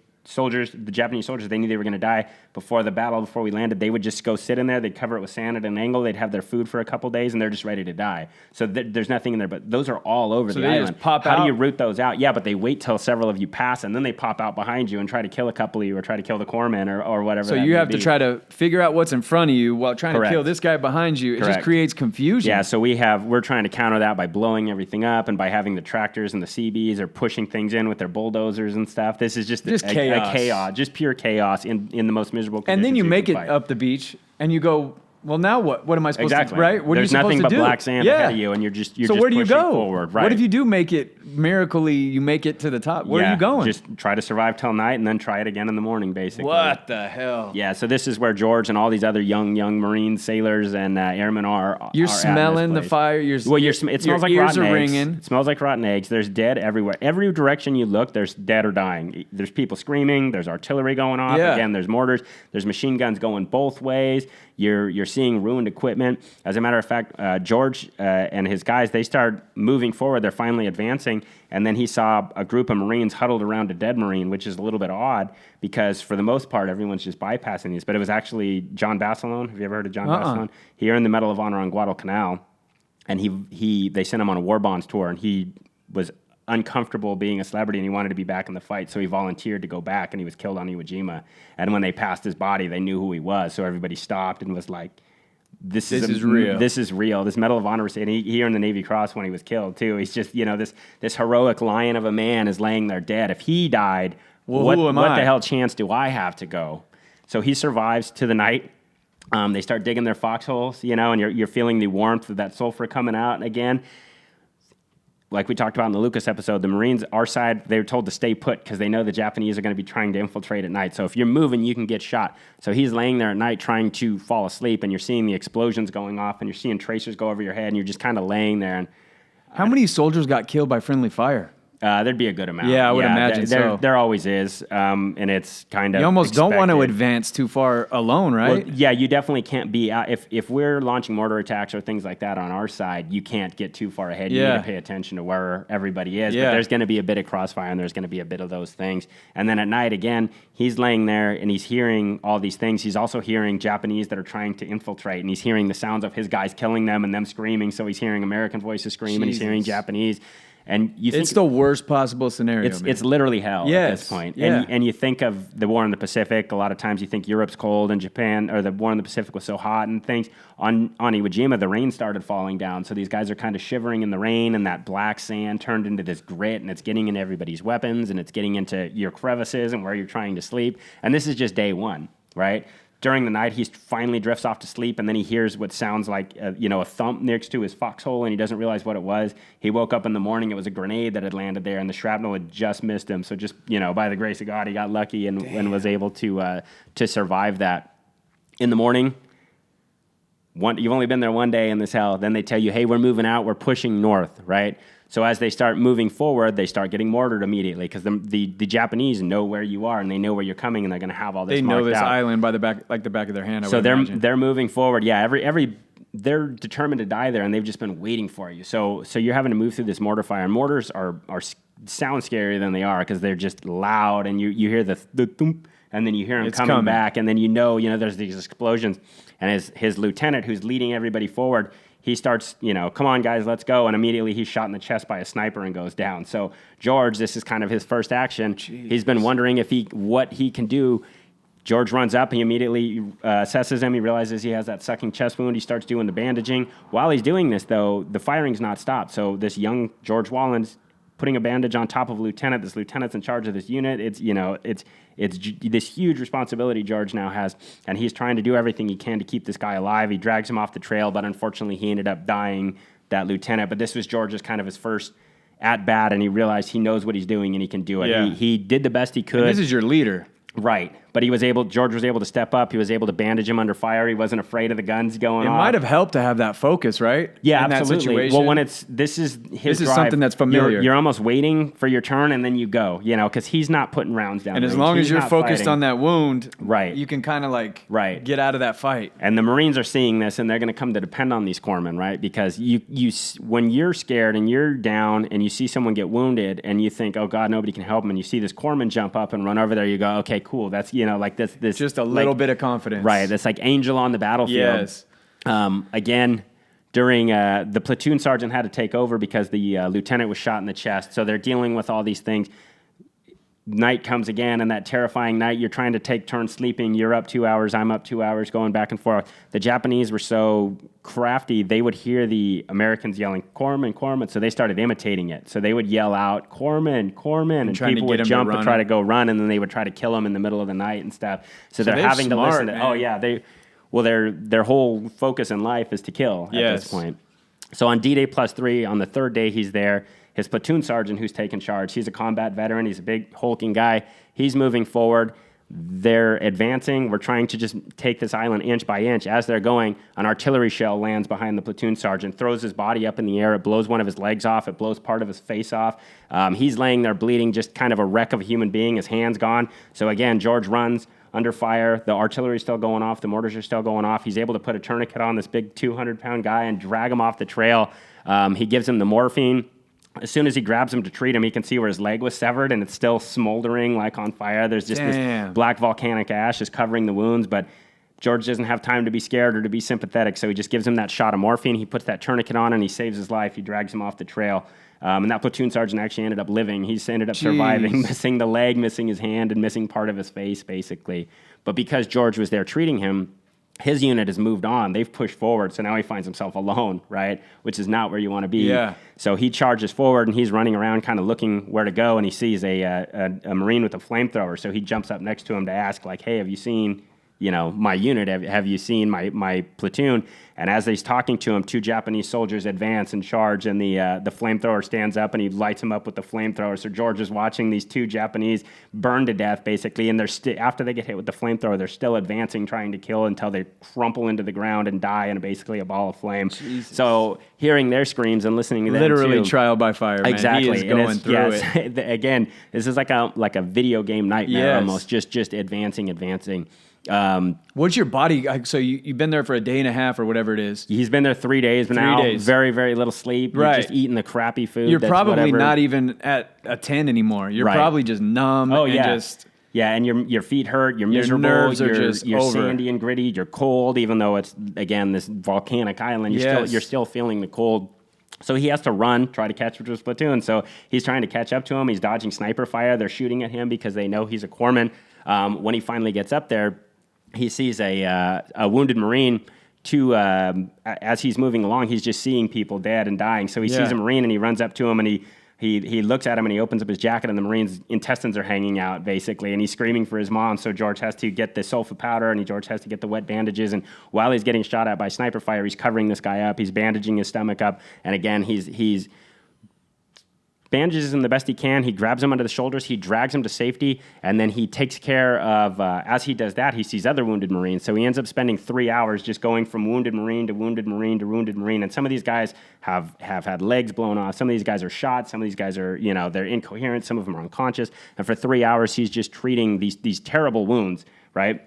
Japanese soldiers, they knew they were going to die before the battle. Before we landed, they would just go sit in there. They'd cover it with sand at an angle. They'd have their food for a couple days, and they're just ready to die. So there's nothing in there, but those are all over the island. Just pop How out? do you root those out? Yeah, but they wait till several of you pass, and then they pop out behind you and try to kill a couple of you, or try to kill the corpsman, or whatever. So you have to try to figure out what's in front of you while trying to kill this guy behind you. It just creates confusion. Yeah, so we're trying to counter that by blowing everything up and by having the tractors and the CBs are pushing things in with their bulldozers and stuff. This is just chaos, just pure chaos in the most miserable conditions. And then you make it up the beach, and you go, well, now what? What am I supposed to do? Right? What There's are you supposed nothing to but do? black sand ahead of you, and you're just so where do you go? Forward. Right. What if you do make it miraculously? You make it to the top. Where are you going? Just try to survive till night, and then try it again in the morning, basically. What the hell? Yeah. So this is where George and all these other young Marines, sailors, and airmen are. You're smelling the fire. It smells like ears rotten are eggs. ringing. It smells like rotten eggs. There's dead everywhere. Every direction you look, there's dead or dying. There's people screaming. There's artillery going off. Yeah. Again, there's mortars. There's machine guns going both ways. You're seeing ruined equipment. As a matter of fact, George and his guys, they start moving forward. They're finally advancing. And then he saw a group of Marines huddled around a dead Marine, which is a little bit odd because for the most part, everyone's just bypassing these. But it was actually John Basilone. Have you ever heard of John Basilone? He earned the Medal of Honor on Guadalcanal. And they sent him on a war bonds tour, and he was uncomfortable being a celebrity, and he wanted to be back in the fight, so he volunteered to go back, and he was killed on Iwo Jima. And when they passed his body, they knew who he was, so everybody stopped and was like, this is real. This is real. This Medal of Honor, and he earned the Navy Cross when he was killed, too. He's just, this heroic lion of a man is laying there dead. If he died, what the hell chance do I have to go? So he survives to the night. They start digging their foxholes, and you're feeling the warmth of that sulfur coming out. And again, like we talked about in the Lucas episode, the Marines, our side, they were told to stay put because they know the Japanese are going to be trying to infiltrate at night. So if you're moving, you can get shot. So he's laying there at night trying to fall asleep, and you're seeing the explosions going off, and you're seeing tracers go over your head, and you're just kind of laying there. And how many soldiers got killed by friendly fire? There'd be a good amount. Yeah, I would imagine so. There always is, and it's kind of you almost expected. don't want to advance too far alone, right? Well, yeah, you definitely can't be out. If we're launching mortar attacks or things like that on our side, you can't get too far ahead. You need to pay attention to where everybody is. But there's going to be a bit of crossfire, and there's going to be a bit of those things. And then at night, again, he's laying there, and he's hearing all these things. He's also hearing Japanese that are trying to infiltrate, and he's hearing the sounds of his guys killing them and them screaming. So he's hearing American voices scream, and he's hearing Japanese. And you think it's the worst possible scenario. it's literally hell at this point. Yeah. And you think of the war in the Pacific. A lot of times you think Europe's cold and Japan, or the war in the Pacific was so hot and things. On Iwo Jima, the rain started falling down. So these guys are kind of shivering in the rain, and that black sand turned into this grit, and it's getting into everybody's weapons, and it's getting into your crevices and where you're trying to sleep. And this is just day one, right? During the night, he finally drifts off to sleep, and then he hears what sounds like a thump next to his foxhole, and he doesn't realize what it was. He woke up in the morning; it was a grenade that had landed there, and the shrapnel had just missed him. So just by the grace of God, he got lucky and was able to survive that. In the morning, you've only been there one day in this hell. Then they tell you, "Hey, we're moving out. We're pushing north." Right. So as they start moving forward, they start getting mortared immediately because the Japanese know where you are and they know where you're coming, and they're going to have all this. They know this out. Island by the back of their hand. So they're moving forward. Yeah, they're determined to die there, and they've just been waiting for you. So you're having to move through this mortar fire. And mortars sound scarier than they are because they're just loud, and you hear the thump, and then you hear them coming back, and then there's these explosions, and his lieutenant who's leading everybody forward. He starts, come on, guys, let's go. And immediately he's shot in the chest by a sniper and goes down. So George, this is kind of his first action. Jeez. He's been wondering what he can do. George runs up. He immediately assesses him. He realizes he has that sucking chest wound. He starts doing the bandaging. While he's doing this, though, the firing's not stopped. So this young George Wahlen's putting a bandage on top of a lieutenant. This lieutenant's in charge of this unit. It's this huge responsibility George now has, and he's trying to do everything he can to keep this guy alive. He drags him off the trail, but unfortunately he ended up dying, that lieutenant. But this was George's kind of his first at-bat, and he realized he knows what he's doing and he can do it. Yeah. He did the best he could. And this is your leader. Right. But George was able to step up. He was able to bandage him under fire. He wasn't afraid of the guns going off. It might have helped to have that focus, right? Yeah, in absolutely. That situation. Well, when this is his drive, something that's familiar. You're almost waiting for your turn, and then you go, because he's not putting rounds down. And as long as you're focused on that wound, right, you can kind of get out of that fight. And the Marines are seeing this, and they're going to come to depend on these corpsmen, right? Because when you're scared and you're down and you see someone get wounded, and you think, oh God, nobody can help him, and you see this corpsman jump up and run over there, you go, okay, cool. That's this just a little bit of confidence, right? That's like angel on the battlefield. Yes. Again, during the platoon sergeant had to take over because the lieutenant was shot in the chest. So they're dealing with all these things. Night comes again, and that terrifying night, you're trying to take turns sleeping. You're up 2 hours, I'm up 2 hours, going back and forth. The Japanese were so crafty, they would hear the Americans yelling, "Corpsman, corpsman," so they started imitating it. So they would yell out, "Corpsman, corpsman," and people would jump and try to go run, and then they would try to kill them in the middle of the night and stuff. So they're having to listen to, their whole focus in life is to kill at this point. So on D-Day +3, on the third day he's there, his platoon sergeant who's taken charge, he's a combat veteran, he's a big hulking guy, he's moving forward. They're advancing. We're trying to just take this island inch by inch. As they're going, an artillery shell lands behind the platoon sergeant, throws his body up in the air. It blows one of his legs off. It blows part of his face off. He's laying there bleeding, just kind of a wreck of a human being. His hand's gone. So again, George runs under fire. The artillery's still going off. The mortars are still going off. He's able to put a tourniquet on this big 200-pound guy and drag him off the trail. He gives him the morphine. As soon as he grabs him to treat him, he can see where his leg was severed, and it's still smoldering like on fire. There's just this black volcanic ash is covering the wounds, but George doesn't have time to be scared or to be sympathetic, so he just gives him that shot of morphine. He puts that tourniquet on, and he saves his life. He drags him off the trail. And that platoon sergeant actually ended up living. He's ended up surviving, missing the leg, missing his hand, and missing part of his face, basically. But because George was there treating him, his unit has moved on. They've pushed forward, so now he finds himself alone, right? Which is not where you want to be. Yeah. So he charges forward, and he's running around kind of looking where to go, and he sees a Marine with a flamethrower. So he jumps up next to him to ask, like, hey, have you seen my unit? Have you seen my platoon? And as he's talking to him, two Japanese soldiers advance and charge, and the flamethrower stands up, and he lights him up with the flamethrower. So George is watching these two Japanese burn to death, basically, and they're after they get hit with the flamethrower, they're still advancing, trying to kill until they crumple into the ground and die in basically a ball of flame. Jesus. So hearing their screams and listening to them literally trial by fire, man. Exactly. He is going through it. Again, this is like a video game nightmare almost, just advancing. What's your body? So you've been there for a day and a half or whatever it is. He's been there 3 days, but now very, very little sleep. Right. You're just eating the crappy food. You're probably not even at a 10 anymore. You're probably just numb. And your feet hurt. You're miserable. Your nerves are you're over. Sandy and gritty. You're cold, even though it's, again, this volcanic island. You're still feeling the cold. So he has to run, try to catch up to his platoon. So he's trying to catch up to him. He's dodging sniper fire. They're shooting at him because they know he's a corpsman. When he finally gets up there, he sees a wounded Marine. As he's moving along, he's just seeing people dead and dying. So he sees a Marine and he runs up to him and he looks at him and he opens up his jacket and the Marine's intestines are hanging out basically, and he's screaming for his mom. So George has to get the sulfa powder and George has to get the wet bandages. And while he's getting shot at by sniper fire, he's covering this guy up. He's bandaging his stomach up. And again, he's bandages him the best he can. He grabs him under the shoulders. He drags him to safety. And then he takes care of, as he does that, he sees other wounded Marines. So he ends up spending 3 hours just going from wounded Marine to wounded Marine to wounded Marine. And some of these guys have had legs blown off. Some of these guys are shot. Some of these guys are, they're incoherent. Some of them are unconscious. And for 3 hours, he's just treating these terrible wounds, right?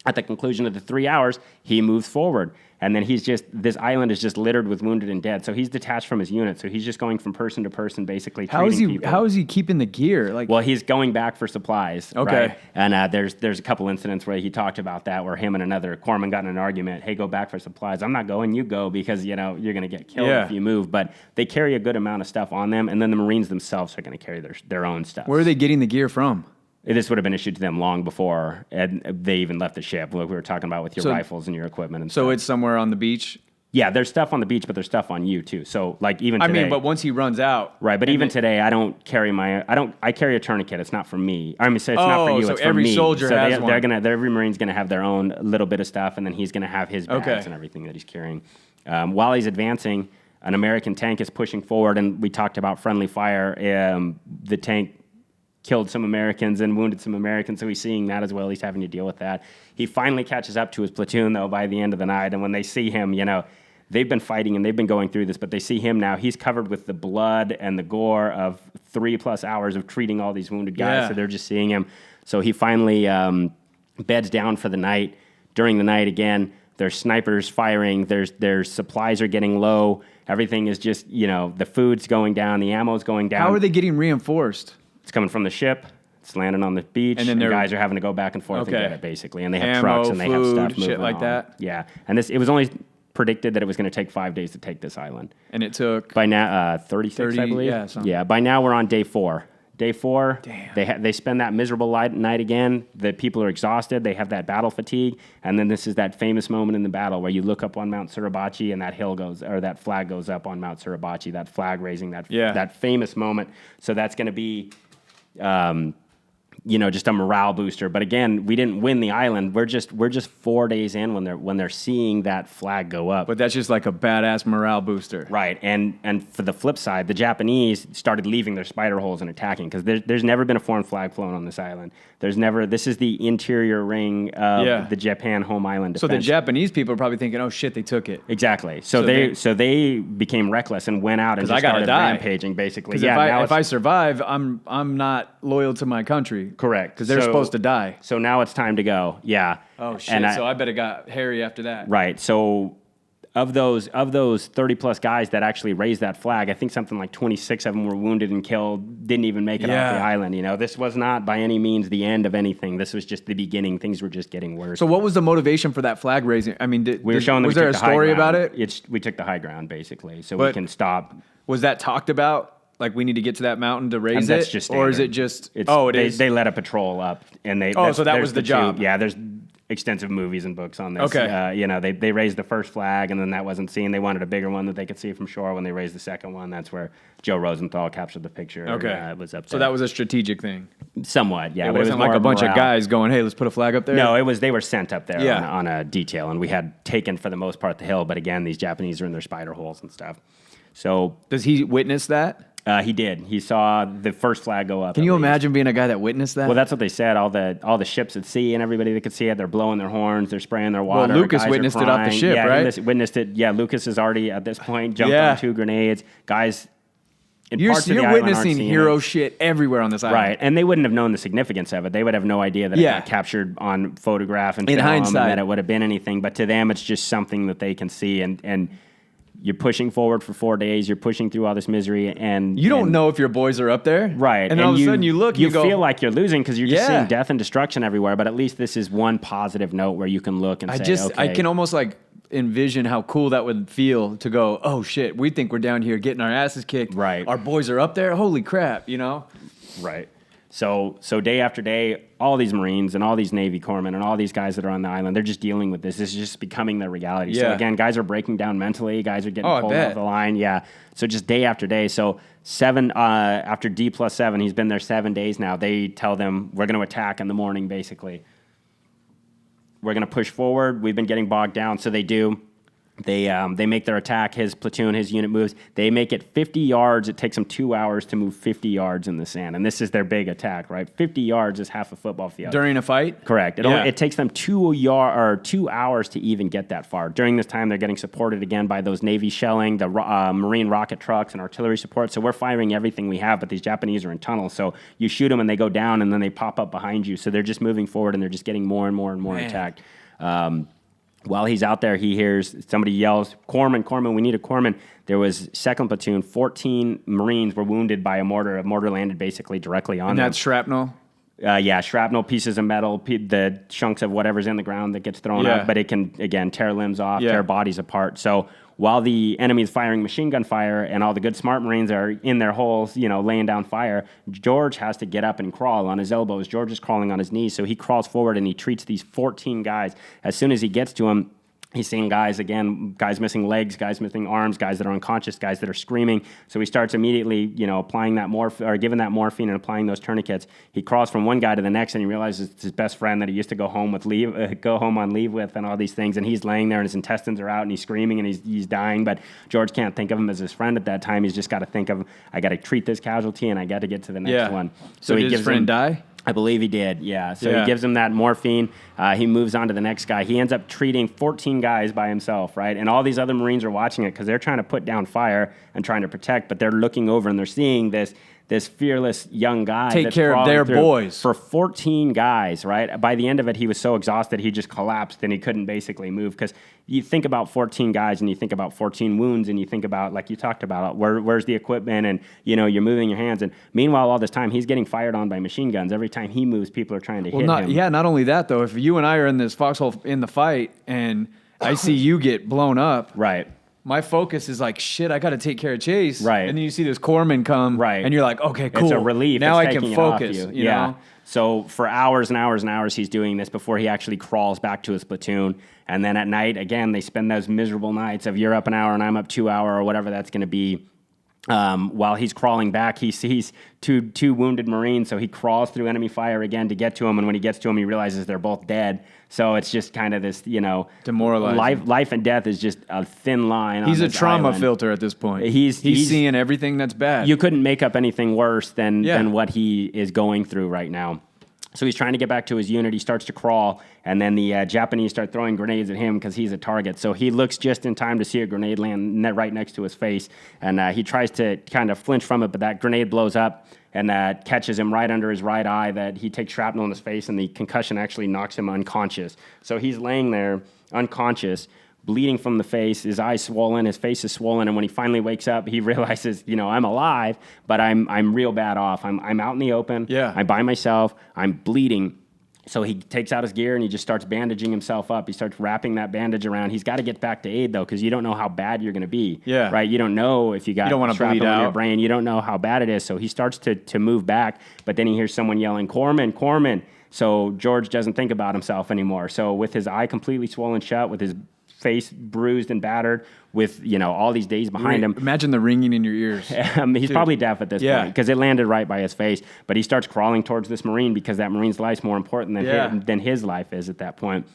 At the conclusion of the 3 hours, he moves forward. And then this island is just littered with wounded and dead. So he's detached from his unit. So he's just going from person to person, basically treating people. How is he keeping the gear? Well, he's going back for supplies. Okay. Right? And there's a couple incidents where he talked about that, where him and another corpsman got in an argument. Hey, go back for supplies. I'm not going. You go, because you're going to get killed if you move. But they carry a good amount of stuff on them, and then the Marines themselves are going to carry their own stuff. Where are they getting the gear from? This would have been issued to them long before they even left the ship. Like we were talking about with your rifles and your equipment and stuff. So it's somewhere on the beach? Yeah, there's stuff on the beach, but there's stuff on you too. So like even today, but once he runs out, right? But even today, I don't carry I carry a tourniquet. It's not for me. I mean, so it's not for you. So it's for every me. soldier so has one. Every Marine's gonna have their own little bit of stuff, and then he's gonna have his bags and everything that he's carrying. While he's advancing, an American tank is pushing forward, and we talked about friendly fire. The tank killed some Americans and wounded some Americans, so he's seeing that as well. He's having to deal with that. He finally catches up to his platoon, though, by the end of the night, and when they see him, they've been fighting and they've been going through this, but they see him now. He's covered with the blood and the gore of 3+ hours of treating all these wounded guys, so they're just seeing him. So he finally beds down for the night. During the night, again, there's snipers firing, there's supplies are getting low, everything is just, the food's going down, the ammo's going down. How are they getting reinforced? It's coming from the ship. It's landing on the beach, and then the guys are having to go back and forth and get it, basically. And they have trucks and they have stuff moving shit like on. that. Yeah, and it was only predicted that it was going to take 5 days to take this island. And it took by now 36, I believe. Yeah. By now we're on day 4. Day 4, they spend that miserable night again. The people are exhausted. They have that battle fatigue, and then this is that famous moment in the battle where you look up on Mount Suribachi and that flag goes up on Mount Suribachi. That flag raising, that famous moment. So that's going to be just a morale booster. But again, we didn't win the island. We're just 4 days in when they're seeing that flag go up. But that's just like a badass morale booster. Right. And for the flip side, the Japanese started leaving their spider holes and attacking, because there's never been a foreign flag flown on this island. This is the interior ring of the Japan home island defense. So the Japanese people are probably thinking, oh shit, they took it. Exactly. So they became reckless and went out and just started rampaging, basically. Because if I survive, I'm not loyal to my country. Correct. Because they're supposed to die. So now it's time to go. Yeah. Oh shit. So I bet it got hairy after that. Right. So of those 30+ guys that actually raised that flag, I think something like 26 of them were wounded and killed, didn't even make it off the island. This was not by any means the end of anything. This was just the beginning. Things were just getting worse. So what was the motivation for that flag raising? I mean, was there a story about it? We took the high ground, basically, so we can stop. Was that talked about? Like, we need to get to that mountain to raise that's it? Just standard. Or is it just... it is? They let a patrol up, and they... so that was the job. Yeah, there's extensive movies and books on this. Okay. They raised the first flag, and then that wasn't seen. They wanted a bigger one that they could see from shore. When they raised the second one, that's where Joe Rosenthal captured the picture. Okay. It was up there. So that was a strategic thing? Somewhat, yeah. It wasn't like a bunch of guys going, hey, let's put a flag up there? No, they were sent up there on a detail, and we had taken, for the most part, the hill. But again, these Japanese are in their spider holes and stuff. So... Does he witness that? He did. He saw the first flag go up. Can you imagine being a guy that witnessed that? Well, that's what they said. All the ships at sea and everybody that could see it, they're blowing their horns, they're spraying their water. Well, Lucas witnessed it off the ship, right? He witnessed it. Yeah, Lucas has already, at this point, jumped on 2 grenades. Guys, you're witnessing hero shit everywhere on this island. Right, and they wouldn't have known the significance of it. They would have no idea that it got captured on photograph and film, hindsight, and that it would have been anything. But to them, it's just something that they can see, and you're pushing forward for 4 days. You're pushing through all this misery, and you don't know if your boys are up there, right? And all of a sudden, you look, you go, feel like you're losing because you're just seeing death and destruction everywhere. But at least this is one positive note where you can look and say, okay. I can almost envision how cool that would feel to go, oh shit, we think we're down here getting our asses kicked. Right. Our boys are up there. Holy crap, Right. So day after day, all these Marines and all these Navy corpsmen and all these guys that are on the island, they're just dealing with this. This is just becoming their reality. Yeah. So again, guys are breaking down mentally. Guys are getting pulled bet. off the line. Yeah. So just day after day. So after D+7, he's been there 7 days now. They tell them, we're going to attack in the morning, basically. We're going to push forward. We've been getting bogged down. So they do. They make their attack. His platoon, his unit moves. They make it 50 yards. It takes them 2 hours to move 50 yards in the sand. And this is their big attack, right? 50 yards is half a football field. During a fight? Correct. It takes them 2 hours to even get that far. During this time, they're getting supported again by those Navy shelling, the Marine rocket trucks, and artillery support. So we're firing everything we have, but these Japanese are in tunnels. So you shoot them and they go down, and then they pop up behind you. So they're just moving forward, and they're just getting more and more and more attacked. While he's out there, he hears somebody yells, "Corpsman, we need a corpsman." There was second platoon, 14 Marines were wounded by a mortar. A mortar landed basically directly on them. And that's shrapnel? Shrapnel, pieces of metal, the chunks of whatever's in the ground that gets thrown up, but it can, again, tear limbs off, tear bodies apart. So while the enemy is firing machine gun fire and all the good smart Marines are in their holes, laying down fire, George has to get up and crawl on his elbows. George is crawling on his knees, so he crawls forward and he treats these 14 guys. As soon as he gets to them, he's seeing guys missing legs, guys missing arms, guys that are unconscious, guys that are screaming. So he starts immediately, applying that giving that morphine and applying those tourniquets. He crawls from one guy to the next, and he realizes it's his best friend that he used to go home on leave with, and all these things. And he's laying there, and his intestines are out, and he's screaming, and he's dying. But George can't think of him as his friend at that time. He's just got to think of, I got to treat this casualty, and I got to get to the next one. So did his friend die? I believe he did, yeah. So he gives him that morphine. He moves on to the next guy. He ends up treating 14 guys by himself, right? And all these other Marines are watching it because they're trying to put down fire and trying to protect, but they're looking over and they're seeing this fearless young guy take care of their boys. For 14 guys, right? By the end of it, he was so exhausted, he just collapsed and he couldn't basically move because you think about 14 guys and you think about 14 wounds and you think about, like you talked about, where's the equipment and, you're moving your hands. And meanwhile, all this time, he's getting fired on by machine guns. Every time he moves, people are trying to hit him. Yeah, not only that, though. If you and I are in this foxhole in the fight and I see you get blown up. Right. My focus is like, shit, I got to take care of Chase. Right. And then you see this corpsman come. Right. And you're like, okay, cool. It's a relief. Now it's I can focus. You know? So for hours and hours and hours, he's doing this before he actually crawls back to his platoon. And then at night, again, they spend those miserable nights of you're up an hour and I'm up 2 hours or whatever that's going to be. While he's crawling back, he sees two wounded Marines, so he crawls through enemy fire again to get to him, and when he gets to him, he realizes they're both dead. So it's just kind of this, demoralizing. Life and death is just a thin line. He's on a trauma island. filter at this point. He's seeing everything that's bad. You couldn't make up anything worse than what he is going through right now. So he's trying to get back to his unit. He starts to crawl, and then the Japanese start throwing grenades at him because he's a target. So he looks just in time to see a grenade land right next to his face, and he tries to kind of flinch from it, but that grenade blows up and catches him right under his right eye. That he takes shrapnel in his face, and the concussion actually knocks him unconscious. So he's laying there unconscious, bleeding from the face, his eyes swollen, his face is swollen, and when he finally wakes up, he realizes, I'm alive, but I'm real bad off. I'm out in the open. Yeah. I'm by myself. I'm bleeding. So he takes out his gear and he just starts bandaging himself up. He starts wrapping that bandage around. He's got to get back to aid, though, because you don't know how bad you're going to be. Yeah. Right? You don't know if you got shrapnel in your brain. You don't know how bad it is. So he starts to move back, but then he hears someone yelling, "Corpsman." So George doesn't think about himself anymore. So with his eye completely swollen shut, with his face bruised and battered, with all these days behind him. Imagine the ringing in your ears. He's probably deaf at this point because it landed right by his face. But he starts crawling towards this Marine because that Marine's life's more important than his life is at that point.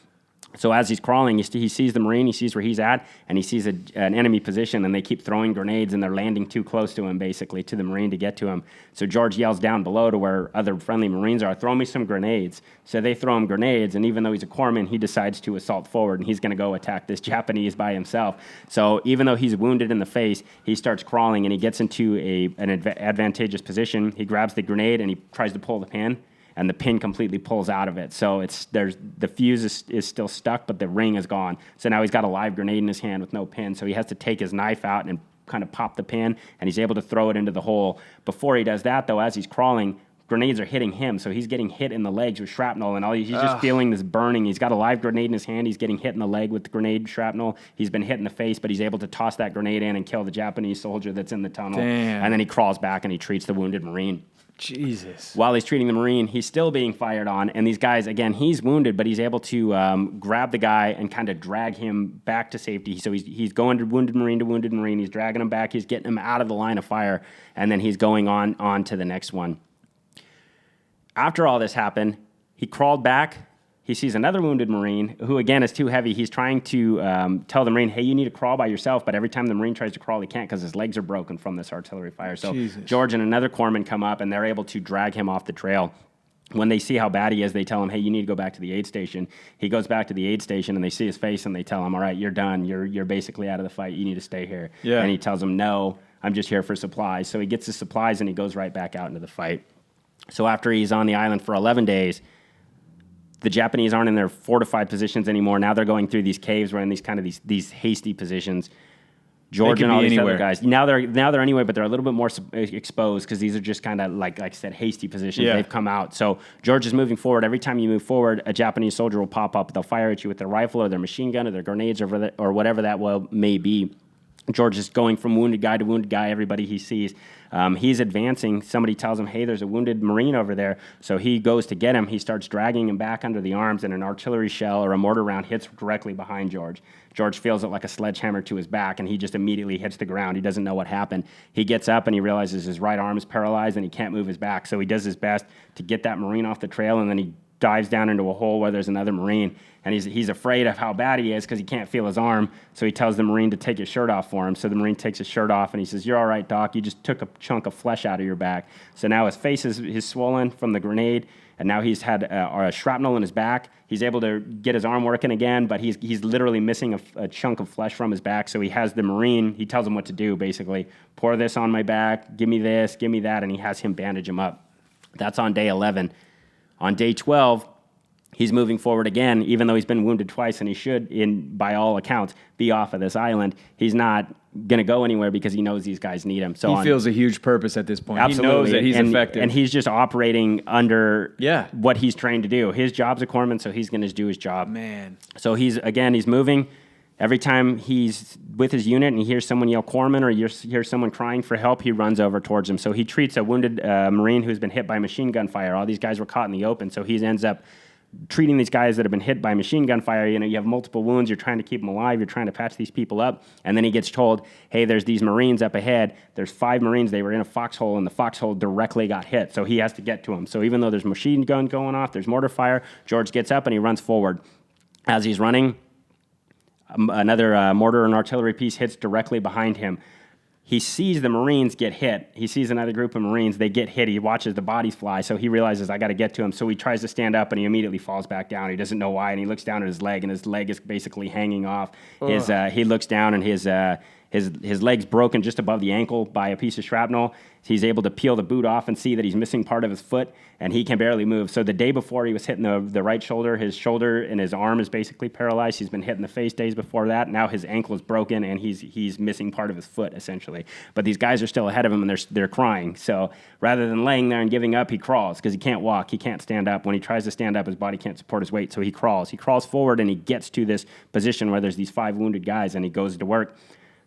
So as he's crawling, he sees the Marine, he sees where he's at, and he sees an enemy position, and they keep throwing grenades, and they're landing too close to him, basically, to the Marine to get to him. So George yells down below to where other friendly Marines are, "Throw me some grenades." So they throw him grenades, and even though he's a corpsman, he decides to assault forward, and he's going to go attack this Japanese by himself. So even though he's wounded in the face, he starts crawling, and he gets into an advantageous position. He grabs the grenade, and he tries to pull the pin, and the pin completely pulls out of it. So the fuse is still stuck, but the ring is gone. So now he's got a live grenade in his hand with no pin. So he has to take his knife out and kind of pop the pin, and he's able to throw it into the hole. Before he does that, though, as he's crawling, grenades are hitting him, so he's getting hit in the legs with shrapnel, and he's just feeling this burning. He's got a live grenade in his hand. He's getting hit in the leg with the grenade shrapnel. He's been hit in the face, but he's able to toss that grenade in and kill the Japanese soldier that's in the tunnel. Damn. And then he crawls back and he treats the wounded Marine. Jesus. While he's treating the Marine, he's still being fired on. And these guys, again, he's wounded, but he's able to grab the guy and kind of drag him back to safety. So he's going to wounded Marine. He's dragging him back. He's getting him out of the line of fire. And then he's going on to the next one. After all this happened, he crawled back. He sees another wounded Marine who, again, is too heavy. He's trying to tell the Marine, hey, you need to crawl by yourself. But every time the Marine tries to crawl, he can't because his legs are broken from this artillery fire. So Jesus. George and another corpsman come up, and they're able to drag him off the trail. When they see how bad he is, they tell him, hey, you need to go back to the aid station. He goes back to the aid station, and they see his face, and they tell him, all right, you're done. You're basically out of the fight. You need to stay here. Yeah. And he tells them, no, I'm just here for supplies. So he gets his supplies, and he goes right back out into the fight. So after he's on the island for 11 days, the Japanese aren't in their fortified positions anymore. Now they're going through these caves. We're in these hasty positions. George and all these other guys. Now they're anywhere, but they're a little bit more exposed because these are just kind of like I said, hasty positions. Yeah. They've come out. So George is moving forward. Every time you move forward, a Japanese soldier will pop up. They'll fire at you with their rifle or their machine gun or their grenades or whatever that may be. George is going from wounded guy to wounded guy, everybody he sees. He's advancing. Somebody tells him, hey, there's a wounded Marine over there. So he goes to get him. He starts dragging him back under the arms, and an artillery shell or a mortar round hits directly behind George. George feels it like a sledgehammer to his back, and he just immediately hits the ground. He doesn't know what happened. He gets up, and he realizes his right arm is paralyzed, and he can't move his back. So he does his best to get that Marine off the trail, and then he dives down into a hole where there's another Marine, and he's afraid of how bad he is because he can't feel his arm, so he tells the Marine to take his shirt off for him. So the Marine takes his shirt off, and he says, you're all right, Doc, you just took a chunk of flesh out of your back. So now his face is swollen from the grenade, and now he's had a shrapnel in his back. He's able to get his arm working again, but he's literally missing a chunk of flesh from his back, so he has the Marine, he tells him what to do, basically. Pour this on my back, give me this, give me that, and he has him bandage him up. That's on day 11. On day 12, he's moving forward again, even though he's been wounded twice, and he should, by all accounts, be off of this island. He's not going to go anywhere because he knows these guys need him. So he feels a huge purpose at this point. Absolutely. He knows that he's effective. And he's just operating under what he's trained to do. His job's a corpsman, so he's going to do his job. Man. So he's moving. Every time he's with his unit and he hears someone yell corpsman or hears someone crying for help, he runs over towards him. So he treats a wounded Marine who's been hit by machine gun fire. All these guys were caught in the open, so he ends up treating these guys that have been hit by machine gun fire. You know, you have multiple wounds, you're trying to keep them alive, you're trying to patch these people up, and then he gets told, hey, there's these Marines up ahead. There's 5 Marines. They were in a foxhole, and the foxhole directly got hit, so he has to get to them. So even though there's machine gun going off, there's mortar fire, George gets up and he runs forward. As he's running, another mortar and artillery piece hits directly behind him. He sees the Marines get hit. He sees another group of Marines. They get hit. He watches the bodies fly, so he realizes, I got to get to him. So he tries to stand up, and he immediately falls back down. He doesn't know why, and he looks down at his leg, and his leg is basically hanging off. He looks down, and his leg's broken just above the ankle by a piece of shrapnel. He's able to peel the boot off and see that he's missing part of his foot, and he can barely move. So the day before he was hitting the right shoulder, his shoulder and his arm is basically paralyzed. He's been hit in the face days before that. Now his ankle is broken, and he's missing part of his foot, essentially. But these guys are still ahead of him, and they're crying. So rather than laying there and giving up, he crawls because he can't walk. He can't stand up. When he tries to stand up, his body can't support his weight, so he crawls. He crawls forward, and he gets to this position where there's these 5 wounded guys, and he goes to work.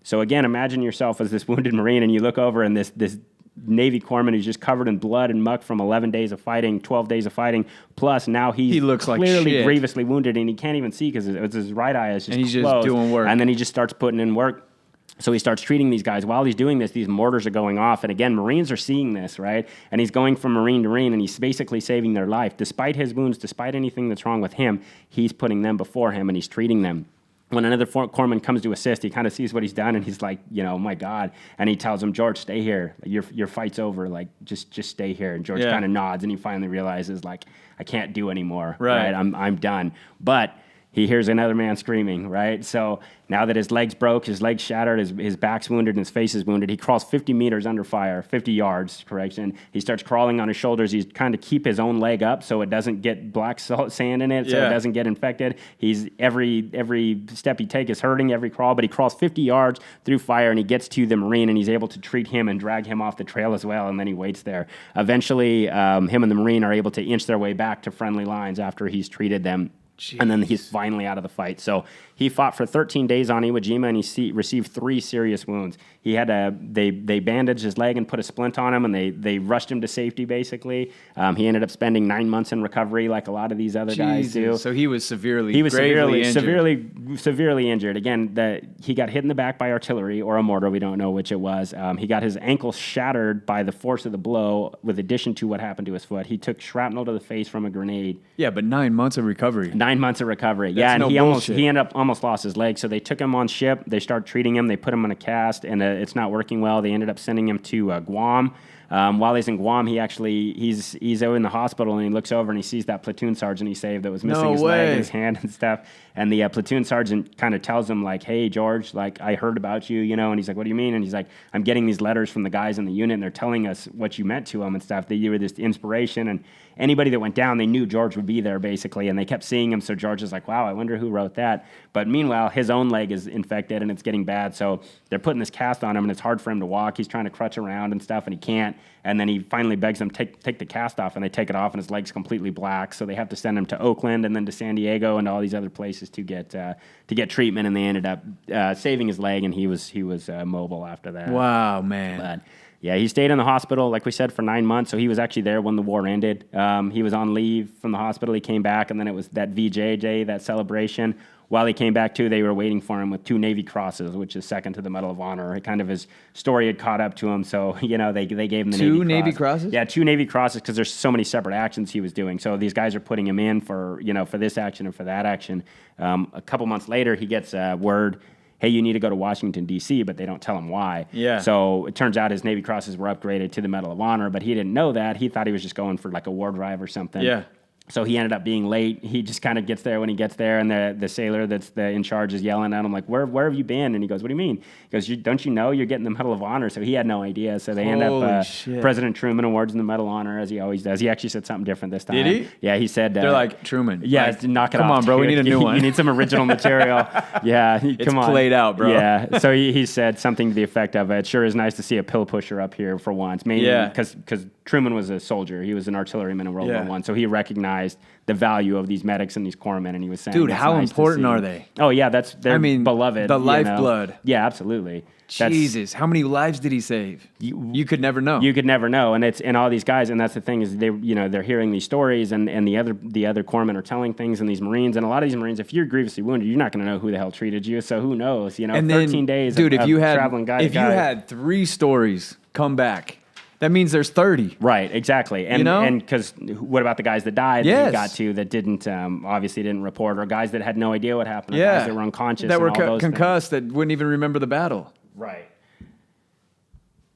So again, imagine yourself as this wounded Marine, and you look over, and this Navy corpsman who's just covered in blood and muck from 11 days of fighting, 12 days of fighting, plus now he looks clearly like grievously wounded, and he can't even see because his right eye is just and he's closed. Just doing work. And then he just starts putting in work. So he starts treating these guys. While he's doing this, these mortars are going off. And again, Marines are seeing this, right? And he's going from Marine to Marine, and he's basically saving their life. Despite his wounds, despite anything that's wrong with him, he's putting them before him, and he's treating them. When another corpsman comes to assist, he kind of sees what he's done, and he's like, oh my God. And he tells him, George, stay here. Your fight's over. Like, just stay here. And George kind of nods, and he finally realizes, like, I can't do anymore. Right. I'm done. But he hears another man screaming, right? So now that his legs broke, his legs shattered, his back's wounded, and his face is wounded, he crawls 50 meters under fire, 50 yards, correction. He starts crawling on his shoulders. He's trying to keep his own leg up so it doesn't get black sand in it, so it doesn't get infected. He's every step he takes is hurting, every crawl, but he crawls 50 yards through fire, and he gets to the Marine, and he's able to treat him and drag him off the trail as well, and then he waits there. Eventually, him and the Marine are able to inch their way back to friendly lines after he's treated them. Jeez. And then he's finally out of the fight. So he fought for 13 days on Iwo Jima, and he received 3 serious wounds. He had they bandaged his leg and put a splint on him, and they rushed him to safety, basically. He ended up spending 9 months in recovery like a lot of these other guys do. So he was severely injured. Again, he got hit in the back by artillery or a mortar. We don't know which it was. He got his ankle shattered by the force of the blow, with addition to what happened to his foot. He took shrapnel to the face from a grenade. Yeah, but 9 months of recovery. 9 months of recovery. That's and no he ended up almost lost his leg. So they took him on ship. They started treating him. They put him on a cast, and it's not working well. They ended up sending him to Guam. While he's in Guam, he's in the hospital, and he looks over and he sees that platoon sergeant he saved that was missing his leg and his hand and stuff. And the platoon sergeant kind of tells him, like, "Hey, George, like, I heard about you, And he's like, "What do you mean?" And he's like, "I'm getting these letters from the guys in the unit, and they're telling us what you meant to them and stuff. That you were this inspiration." And anybody that went down, they knew George would be there, basically, and they kept seeing him. So George is like, "Wow, I wonder who wrote that." But meanwhile, his own leg is infected, and it's getting bad. So they're putting this cast on him, and it's hard for him to walk. He's trying to crutch around and stuff, and he can't. And then he finally begs them, take the cast off, and they take it off, and his leg's completely black. So they have to send him to Oakland and then to San Diego and all these other places to get treatment. And they ended up saving his leg, and he was mobile after that. Wow, man. But yeah, he stayed in the hospital, like we said, for 9 months. So he was actually there when the war ended. He was on leave from the hospital. He came back, and then it was that VJ Day, that celebration. While he came back, too, they were waiting for him with 2 Navy Crosses, which is second to the Medal of Honor. Kind of his story had caught up to him, so, they gave him the Two Navy Crosses? Yeah, 2 Navy Crosses, because there's so many separate actions he was doing. So these guys are putting him in for this action and for that action. A couple months later, he gets word, "Hey, you need to go to Washington, D.C., but they don't tell him why. Yeah. So it turns out his Navy Crosses were upgraded to the Medal of Honor, but he didn't know that. He thought he was just going for like a war drive or something. Yeah. So he ended up being late. He just kind of gets there when he gets there, and the sailor that's in charge is yelling at him, like, where have you been? And he goes, "What do you mean?" He goes, "Don't you know you're getting the Medal of Honor?" So he had no idea. So they end up, President Truman awards him the Medal of Honor, as he always does. He actually said something different this time. Did he? Yeah, he said... They're like, "Truman. Yeah, like, knock it off. Come on, bro. Dude. We need a new one. You need some original material. Yeah, come on. It's played out, bro. Yeah. So he said something to the effect of, "It sure is nice to see a pill pusher up here for once." Mainly because Truman was a soldier. He was an artilleryman in World War I. So he recognized the value of these medics and these corpsmen, and he was saying, "Dude, how important are they?" Oh yeah, they're beloved. The lifeblood. Yeah, absolutely. Jesus, how many lives did he save? You could never know. You could never know, and all these guys, and that's the thing is they're hearing these stories, and the other corpsmen are telling things, and these Marines, and a lot of these Marines, if you're grievously wounded, you're not going to know who the hell treated you. So who knows? And 13 days. Dude, of if you traveling guy you had 3 stories come back. That means there's 30. Right, exactly. And because what about the guys that died that you got to that didn't, obviously didn't report, or guys that had no idea what happened, or guys that were unconscious, that were and all those concussed, things. that wouldn't even remember the battle. Right.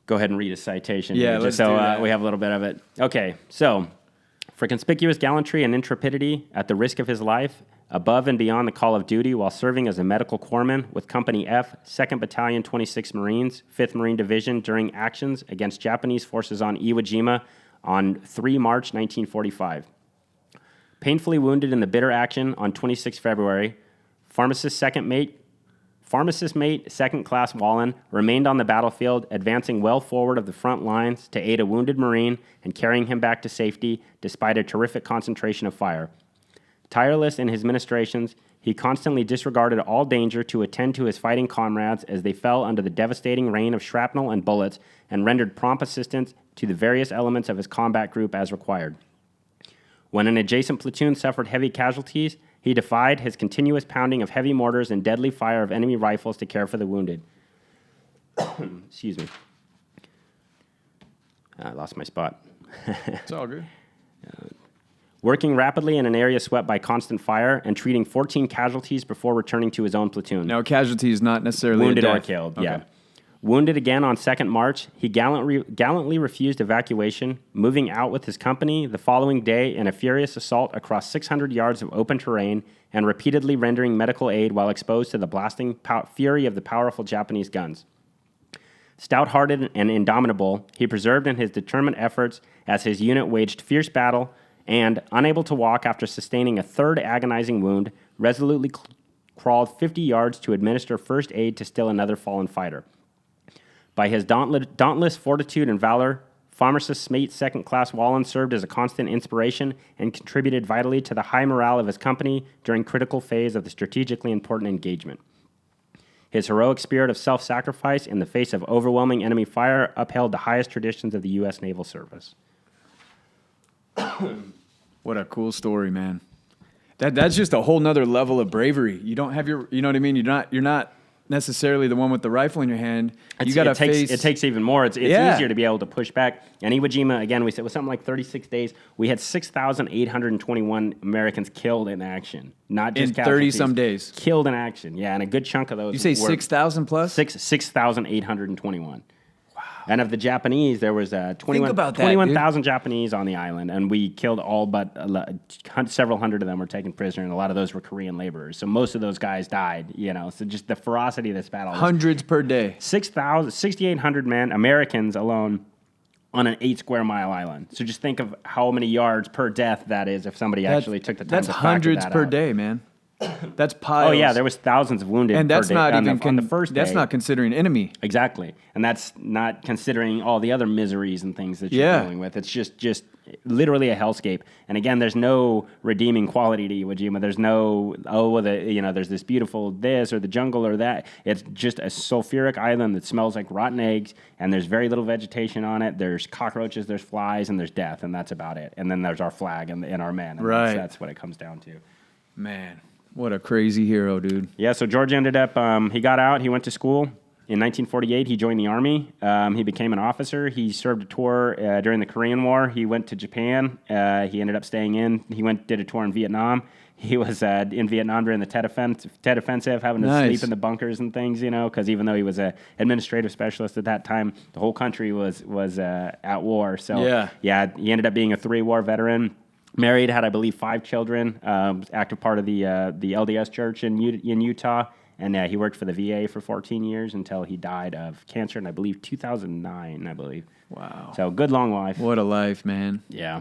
Go ahead and read a citation. Yeah, here, let's just so do that. we have a little bit of it. Okay, so for conspicuous gallantry and intrepidity at the risk of his life, above and beyond the call of duty while serving as a medical corpsman with Company F, 2nd Battalion, 26th Marines, 5th Marine Division during actions against Japanese forces on Iwo Jima on 3 March 1945. Painfully wounded in the bitter action on 26 February, pharmacist mate 2nd Class Wahlen remained on the battlefield, advancing well forward of the front lines to aid a wounded Marine and carrying him back to safety despite a terrific concentration of fire. Tireless in his ministrations, he constantly disregarded all danger to attend to his fighting comrades as they fell under the devastating rain of shrapnel and bullets, and rendered prompt assistance to the various elements of his combat group as required. When an adjacent platoon suffered heavy casualties, he defied his continuous pounding of heavy mortars and deadly fire of enemy rifles to care for the wounded. Excuse me. I lost my spot. It's all good. Working rapidly in an area swept by constant fire and treating 14 casualties before returning to his own platoon. Now, casualty is not necessarily wounded a or death. killed, Okay. yeah. Wounded again on 2nd March, he gallantly refused evacuation, moving out with his company the following day in a furious assault across 600 yards of open terrain and repeatedly rendering medical aid while exposed to the blasting fury of the powerful Japanese guns. Stout-hearted and indomitable, he persevered in his determined efforts as his unit waged fierce battle and, unable to walk after sustaining a 3rd agonizing wound, resolutely crawled 50 yards to administer first aid to still another fallen fighter. By his dauntless fortitude and valor, Pharmacist Mate 2nd Class Wahlen served as a constant inspiration and contributed vitally to the high morale of his company during critical phase of the strategically important engagement. His heroic spirit of self-sacrifice in the face of overwhelming enemy fire upheld the highest traditions of the U.S. Naval Service. What a cool story, man. That's just a whole nother level of bravery. You don't have you know what I mean? You're not necessarily the one with the rifle in your hand. You got to face. It takes even more. It's easier to be able to push back. And Iwo Jima, again, we said was something like 36 days. We had 6,821 Americans killed in action, not just in 30-some days. Killed in action, yeah, and a good chunk of those. You say 6,000 plus? 6,821. And of the Japanese, there was 21,000 Japanese on the island, and we killed all but several hundred of them were taken prisoner, and a lot of those were Korean laborers. So most of those guys died, So just the ferocity of this battle. Hundreds per day. 6,800 men, Americans alone, on an 8-square-mile island. So just think of how many yards per death that is if somebody actually took the time to factor that out. That's hundreds per day, man. That's piles. Oh yeah, there was thousands of wounded. And that's per day not even on the first day. That's not considering enemy. Exactly, and that's not considering all the other miseries and things that you're dealing with. It's just literally a hellscape. And again, there's no redeeming quality to Iwo Jima. There's no there's this beautiful this or the jungle or that. It's just a sulfuric island that smells like rotten eggs, and there's very little vegetation on it. There's cockroaches, there's flies, and there's death, and that's about it. And then there's our flag and our men. And right, that's what it comes down to. Man. What a crazy hero, dude. Yeah, so George ended up, he got out, he went to school. In 1948, he joined the Army. He became an officer. He served a tour during the Korean War. He went to Japan. He ended up staying in. He did a tour in Vietnam. He was in Vietnam during the Tet Offensive, having to sleep in the bunkers and things, because even though he was an administrative specialist at that time, the whole country was at war. So, yeah, he ended up being a 3-war veteran. Married, had, I believe, 5 children, active part of the LDS Church in Utah, and he worked for the VA for 14 years until he died of cancer in, I believe, 2009, I believe. Wow. So, good long life. What a life, man. Yeah.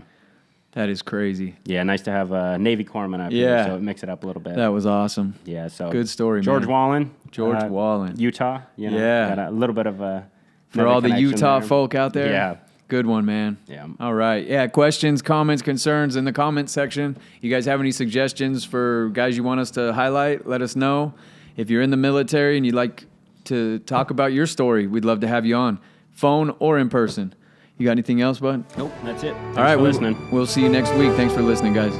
That is crazy. Yeah, nice to have a Navy corpsman up here, so it mix it up a little bit. That was awesome. Yeah, so. Good story, George Wahlen. George Wahlen. Utah. Yeah. Got a little bit of a... For all the Utah folk out there. Yeah. Good one, man. Yeah. All right. Yeah, questions, comments, concerns in the comments section. You guys have any suggestions for guys you want us to highlight? Let us know. If you're in the military and you'd like to talk about your story, we'd love to have you on, phone or in person. You got anything else, bud? Nope, that's it. Thanks All right, for listening. We'll see you next week. Thanks for listening, guys.